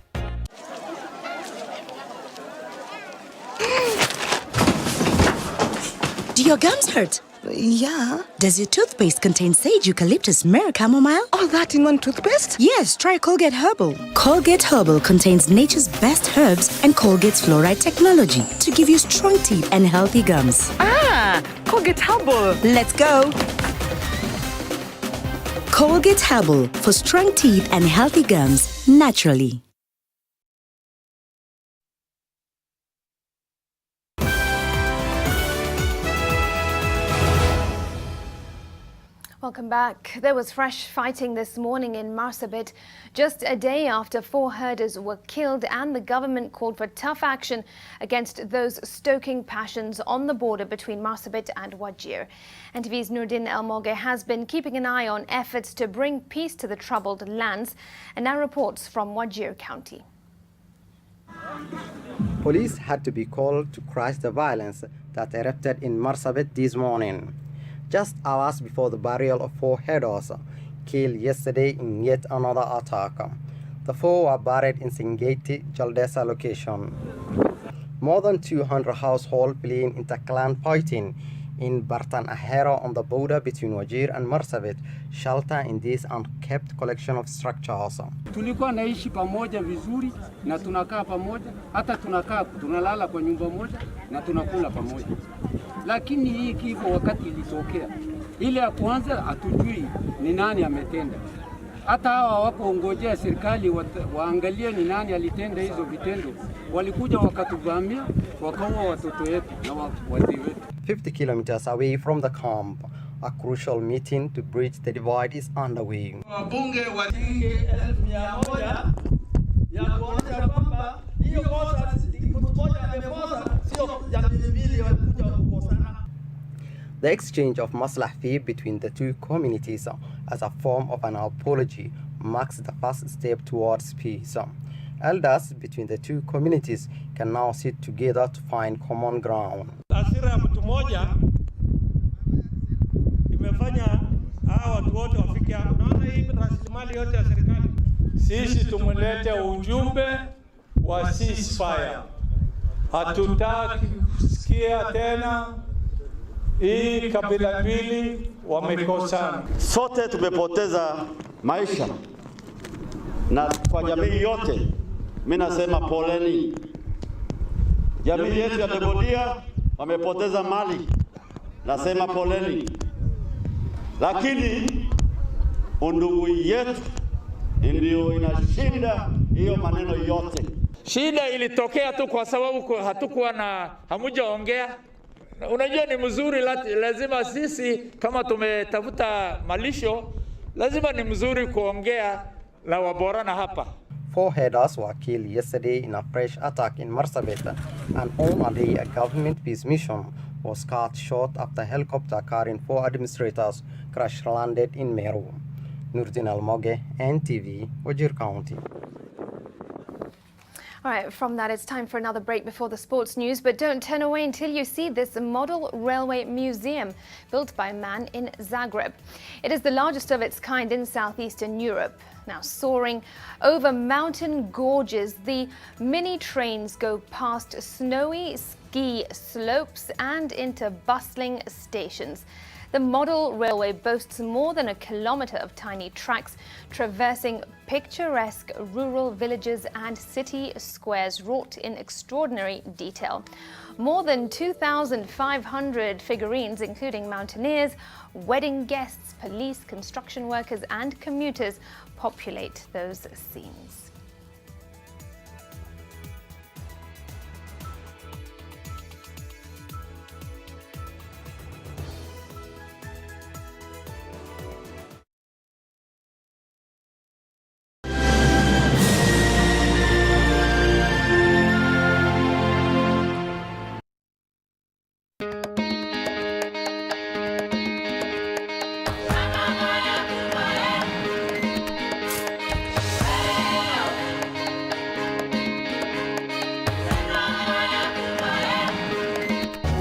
Do your gums hurt? Yeah. Does your toothpaste contain sage, eucalyptus, myrrh, chamomile? All that in one toothpaste? Yes, try Colgate Herbal. Colgate Herbal contains nature's best herbs and Colgate's fluoride technology to give you strong teeth and healthy gums. Ah, Colgate Herbal. Let's go. Colgate Herbal for strong teeth and healthy gums naturally. Welcome back. There was fresh fighting this morning in Marsabit, just a day after 4 herders were killed and the government called for tough action against those stoking passions on the border between Marsabit and Wajir. NTV's Nurdin El-Moge has been keeping an eye on efforts to bring peace to the troubled lands and now reports from Wajir County. Police had to be called to crush the violence that erupted in Marsabit this morning, just hours before the burial of 4 herders killed yesterday in yet another attack. The 4 were buried in Singeti, Jaldesa location. More than 200 households fleeing inter-clan fighting in Bartan Ahero on the border between Wajir and Marsabit shelter in this unkept collection of structures. Tulikuwa naishi pamoja vizuri na tunakaa pamoja, hata tunalala kwa nyumba moja na tunakula pamoja. Lakini hii kifo wakati ilitokea, ile ya kwanza hatujui ni nani ametenda. Hata hawa wapongojea serikali waangalie ni nani alitenda hizo vitendo. Walikuja wakatuvamia, wakaua watoto wetu na wazee wetu. 50 kilometers away from the camp, a crucial meeting to bridge the divide is underway. Wabunge watinge 1,100 ya kuonyesha kwamba hiyo kosa mtu mmoja amekosa, sio jamii mbili walikuja kukosana. The exchange of maslahi between the two communities as a form of an apology marks the first step towards peace. Elders between the two communities can now sit together to find common ground. Hasira ya mtu mmoja imefanya hawa watu wote wafike hapa. Naona hii rasilimali yote ya serikali. Sisi tumlete ujumbe wa ceasefire. Hatutaki kusikia tena hii kabila mbili wamekosana. Sote tumepoteza maisha na kwa jamii yote mimi nasema poleni. Jamii yetu ya Dogodia wamepoteza mali, nasema poleni. Lakini undugu yetu ndio inashinda hiyo maneno yote. Shida ilitokea tu kwa sababu hatukuwa na hamujaongea. Unajua ni mzuri, lazima sisi kama tumetafuta malisho, lazima ni mzuri kuongea la waborana hapa. 4 herders were killed yesterday in a fresh attack in Marsabit, and on a day a government peace mission was cut short after a helicopter carrying 4 administrators crash-landed in Meru. Nurdin El-Moge, NTV, Wajir County. All right, from that, it's time for another break before the sports news, but don't turn away until you see this model railway museum built by a man in Zagreb. It is the largest of its kind in southeastern Europe. Now, soaring over mountain gorges, the mini trains go past snowy ski slopes and into bustling stations. The model railway boasts more than a kilometre of tiny tracks, traversing picturesque rural villages and city squares wrought in extraordinary detail. More than 2,500 figurines, including mountaineers, wedding guests, police, construction workers and commuters, populate those scenes.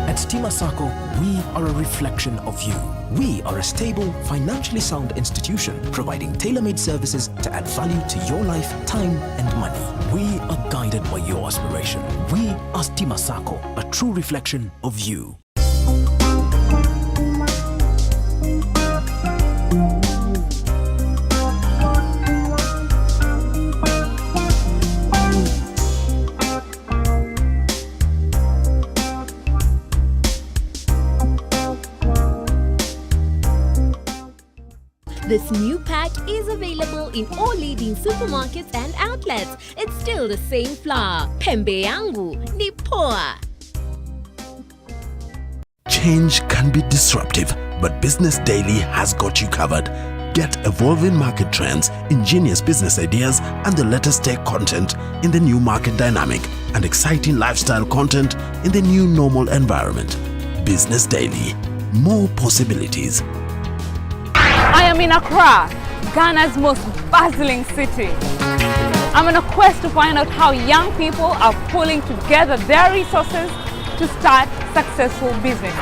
At Stima Sacco, we are a reflection of you. We are a stable, financially sound institution providing tailor-made services to add value to your life, time and money. We are guided by your aspiration. We are Stima Sacco, a true reflection of you. This new pack is available in all leading supermarkets and outlets. It's still the same flour. Pembe yangu ni poa. Change can be disruptive, but Business Daily has got you covered. Get evolving market trends, ingenious business ideas, and the latest tech content in the new market dynamic, and exciting lifestyle content in the new normal environment. Business Daily. More possibilities. I am in Accra, Ghana's most bustling city. I'm on a quest to find out how young people are pulling together their resources to start successful businesses.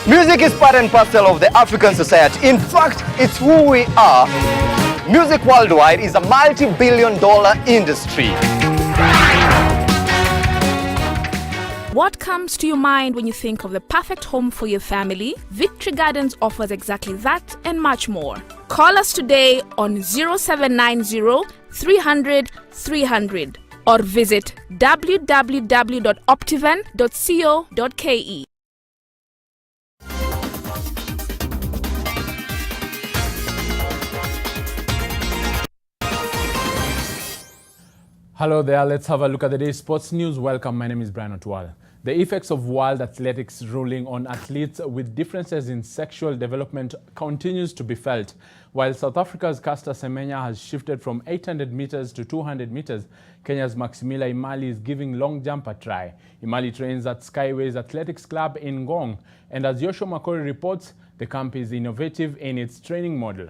Music is part and parcel of the African society. In fact, it's who we are. Music worldwide is a multi-billion-dollar industry. What comes to your mind when you think of the perfect home for your family? Victory Gardens offers exactly that and much more. Call us today on 0790 300 300 or visit www.optivan.co.ke. Hello there, let's have a look at the day's sports news. Welcome, my name is Brian Otwal. The effects of world athletics ruling on athletes with differences in sexual development continues to be felt. While South Africa's Caster Semenya has shifted from 800 meters to 200 meters, Kenya's Maximila Imali is giving long jump a try. Imali trains at Skyways Athletics Club in Ngong, and as Yoshua Makori reports, the camp is innovative in its training model.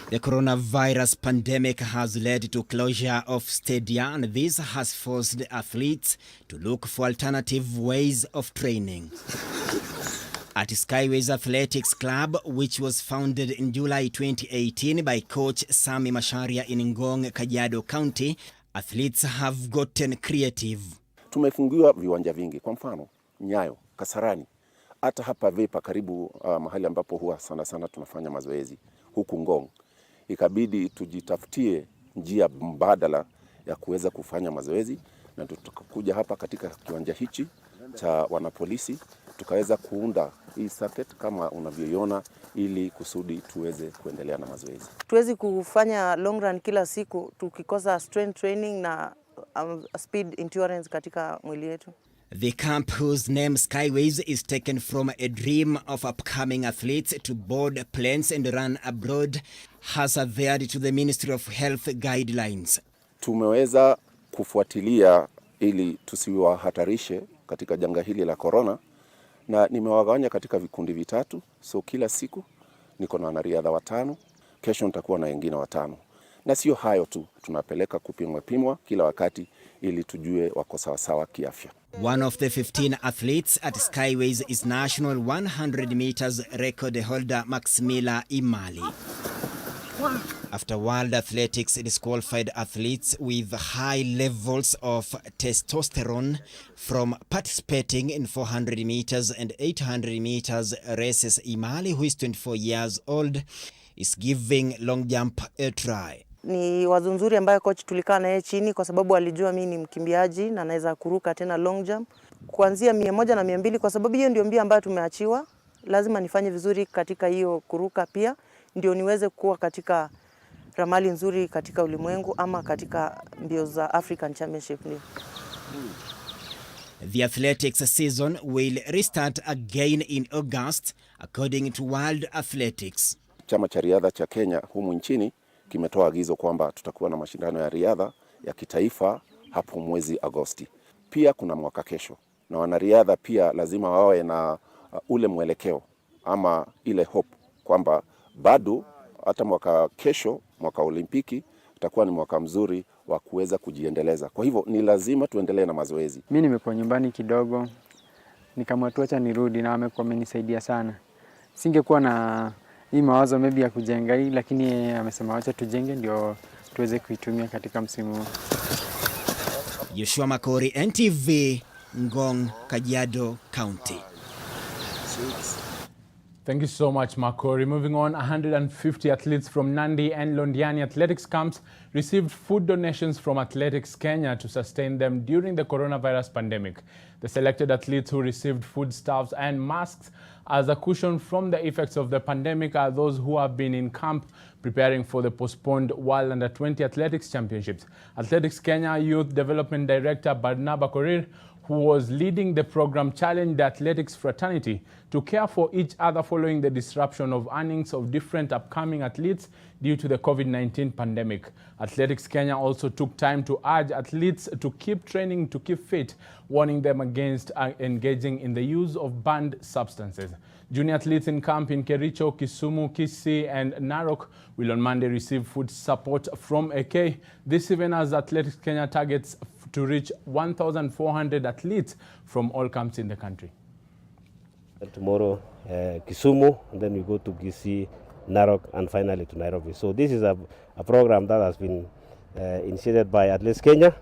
The coronavirus pandemic has led to closure of stadia, and this has forced athletes to look for alternative ways of training. At Skyways Athletics Club, which was founded in July 2018 by coach Sami Masharia in Ngong, Kajiado County, athletes have gotten creative. Tumefungiwa viwanja vingi, kwa mfano Nyayo, Kasarani, hata hapa Vepa karibu mahali ambapo huwa sana tunafanya mazoezi huku Ngong. Ikabidi tujitafutie njia mbadala ya kuweza kufanya mazoezi, na tukakuja hapa katika kiwanja hichi cha wanapolisi tukaweza kuunda hii circuit kama unavyoiona ili kusudi tuweze kuendelea na mazoezi. Tuwezi kufanya long run kila siku tukikosa strength training na speed endurance katika mwili yetu. The camp, whose name Skyways, is taken from a dream of upcoming athletes to board planes and run abroad, has adhered to the Ministry of Health guidelines. Tumeweza kufuatilia ili tusiwahatarishe katika janga hili la corona, na nimewagawanya katika vikundi vitatu. So kila siku niko na wanariadha 5, kesho nitakuwa na wengine 5. Na sio hayo tu, tunapeleka kupimwa kila wakati ili tujue wako sawa kiafya. One of the 15 athletes at Skyways is national 100 meters record holder Maximila Imali. after World Athletics disqualified athletes with high levels of testosterone from participating in 400 meters and 800 meters races. Imali, who is 24 years old, is giving long jump a try. Ni wazo nzuri ambayo coach tulikaa naye chini kwa sababu alijua mimi ni mkimbiaji na naweza kuruka tena long jump kuanzia 100 na 200 kwa sababu hiyo ndio mbio ambayo tumeachiwa. Lazima nifanye vizuri katika hiyo kuruka pia ndio niweze kuwa katika ramali nzuri katika ulimwengu ama katika mbio za African Championship. The athletics season will restart again in August according to World Athletics. Chama cha riadha cha Kenya humu nchini kimetoa agizo kwamba tutakuwa na mashindano ya riadha ya kitaifa hapo mwezi Agosti. Pia kuna mwaka kesho na wanariadha pia lazima wawe na ule mwelekeo ama ile hope kwamba bado hata mwaka kesho, mwaka Olimpiki, utakuwa ni mwaka mzuri wa kuweza kujiendeleza. Kwa hivyo ni lazima tuendelee na mazoezi. Mimi nimekuwa nyumbani kidogo, nikamwambia acha nirudi na amenisaidia sana. Singekuwa na hii mawazo maybe ya kujenga hii, lakini amesema acha tujenge ndio tuweze kuitumia katika msimu huu. Joshua Makori, NTV, Ngong, Kajiado County. Thank you so much, Makori. Moving on, 150 athletes from Nandi and Londiani athletics camps received food donations from Athletics Kenya to sustain them during the coronavirus pandemic. The selected athletes who received foodstuffs and masks as a cushion from the effects of the pandemic are those who have been in camp preparing for the postponed World Under-20 Athletics Championships. Athletics Kenya Youth Development Director Barnaba Korir, who was leading the program, challenged the athletics fraternity to care for each other following the disruption of earnings of different upcoming athletes due to the COVID-19 pandemic. Athletics Kenya also took time to urge athletes to keep training to keep fit, warning them against engaging in the use of banned substances. Junior athletes in camp in Kericho, Kisumu, Kisii and Narok will on Monday receive food support from AK. This even as Athletics Kenya targets to reach 1,400 athletes from all camps in the country. Tomorrow, Kisumu, and then we go to Kisii, Narok, and finally to Nairobi. So this is a program that has been initiated by Athletics Kenya.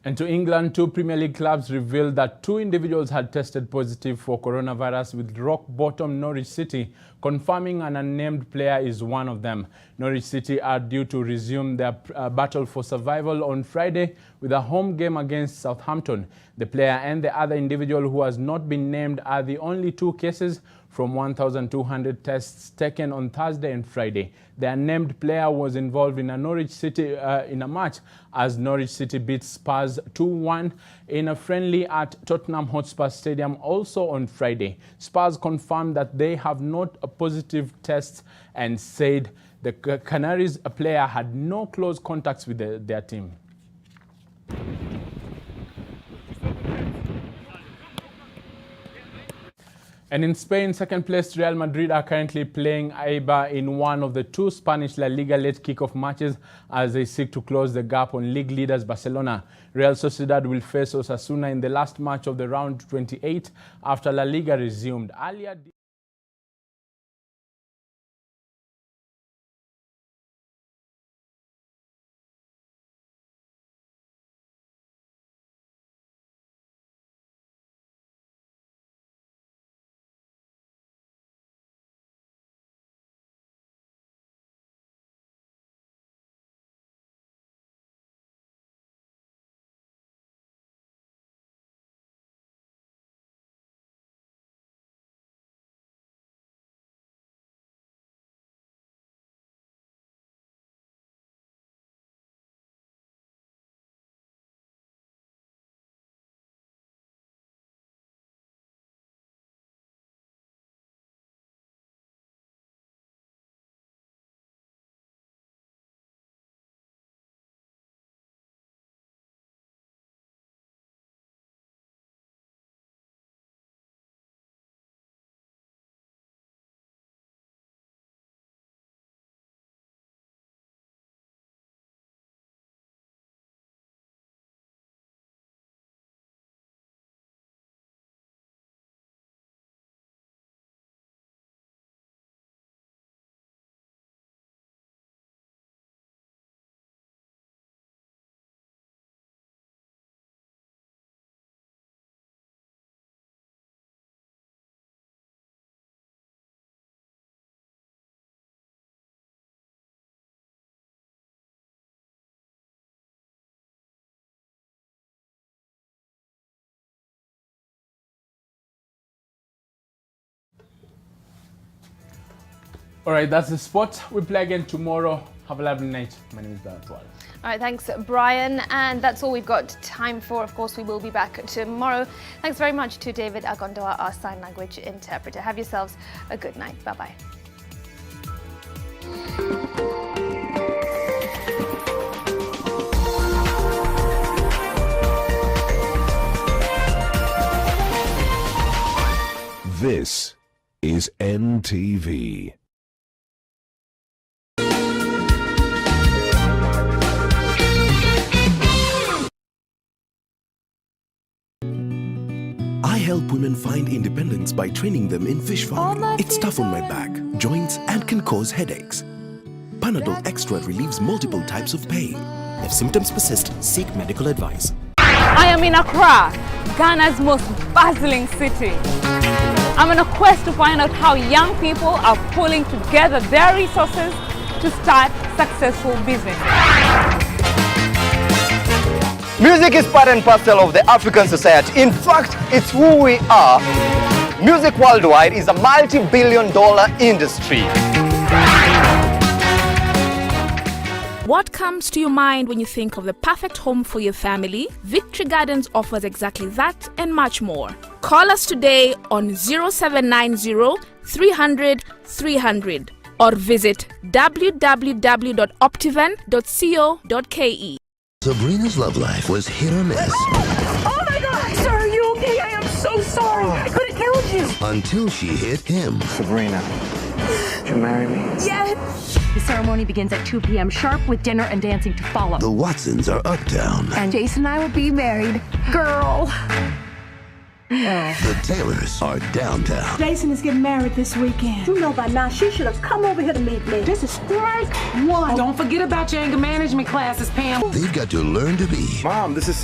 And to England, 2 Premier League clubs revealed that 2 individuals had tested positive for coronavirus, with rock-bottom Norwich City confirming an unnamed player is one of them. Norwich City are due to resume their battle for survival on Friday with a home game against Southampton. The player and the other individual who has not been named are the only 2 cases from 1,200 tests taken on Thursday and Friday. The unnamed player was involved in a Norwich City in a match as Norwich City beat Spurs 2-1 in a friendly at Tottenham Hotspur Stadium also on Friday. Spurs confirmed that they have not a positive test and said the Canaries player had no close contacts with their team. And in Spain, second-placed Real Madrid are currently playing Eibar in one of the 2 Spanish La Liga late kickoff matches as they seek to close the gap on league leaders Barcelona. Real Sociedad will face Osasuna in the last match of the round 28 after La Liga resumed earlier. All right, that's the spot. We play again tomorrow. Have a lovely night. My name is Vidyarthi. All right, thanks, Brian. And that's all we've got time for. Of course, we will be back tomorrow. Thanks very much to David Agondoa, our sign language interpreter. Have yourselves a good night. Bye-bye. This is NTV. I help women find independence by training them in fish farming. It's tough on my back, joints, and can cause headaches. Panadol Extra relieves multiple types of pain. If symptoms persist, seek medical advice. I am in Accra, Ghana's most bustling city. I'm on a quest to find out how young people are pulling together their resources to start successful business. Music is part and parcel of the African society. In fact, it's who we are. Music worldwide is a multi-billion-dollar industry. What comes to your mind when you think of the perfect home for your family? Victory Gardens offers exactly that and much more. Call us today on 0790 300 300 or visit www.optiven.co.ke. Sabrina's love life was hit or miss. Oh my God! Sir, are you okay? I am so sorry. I could have killed you. Until she hit him. Sabrina, would you marry me? Yes. The ceremony begins at 2 p.m. sharp with dinner and dancing to follow. The Watsons are uptown. And Jason and I will be married. Girl. The Taylors are downtown. Jason is getting married this weekend. You know by now she should have come over here to meet me. This is strike one. Don't forget about your anger management classes, Pam. They've got to learn to be. Mom, this is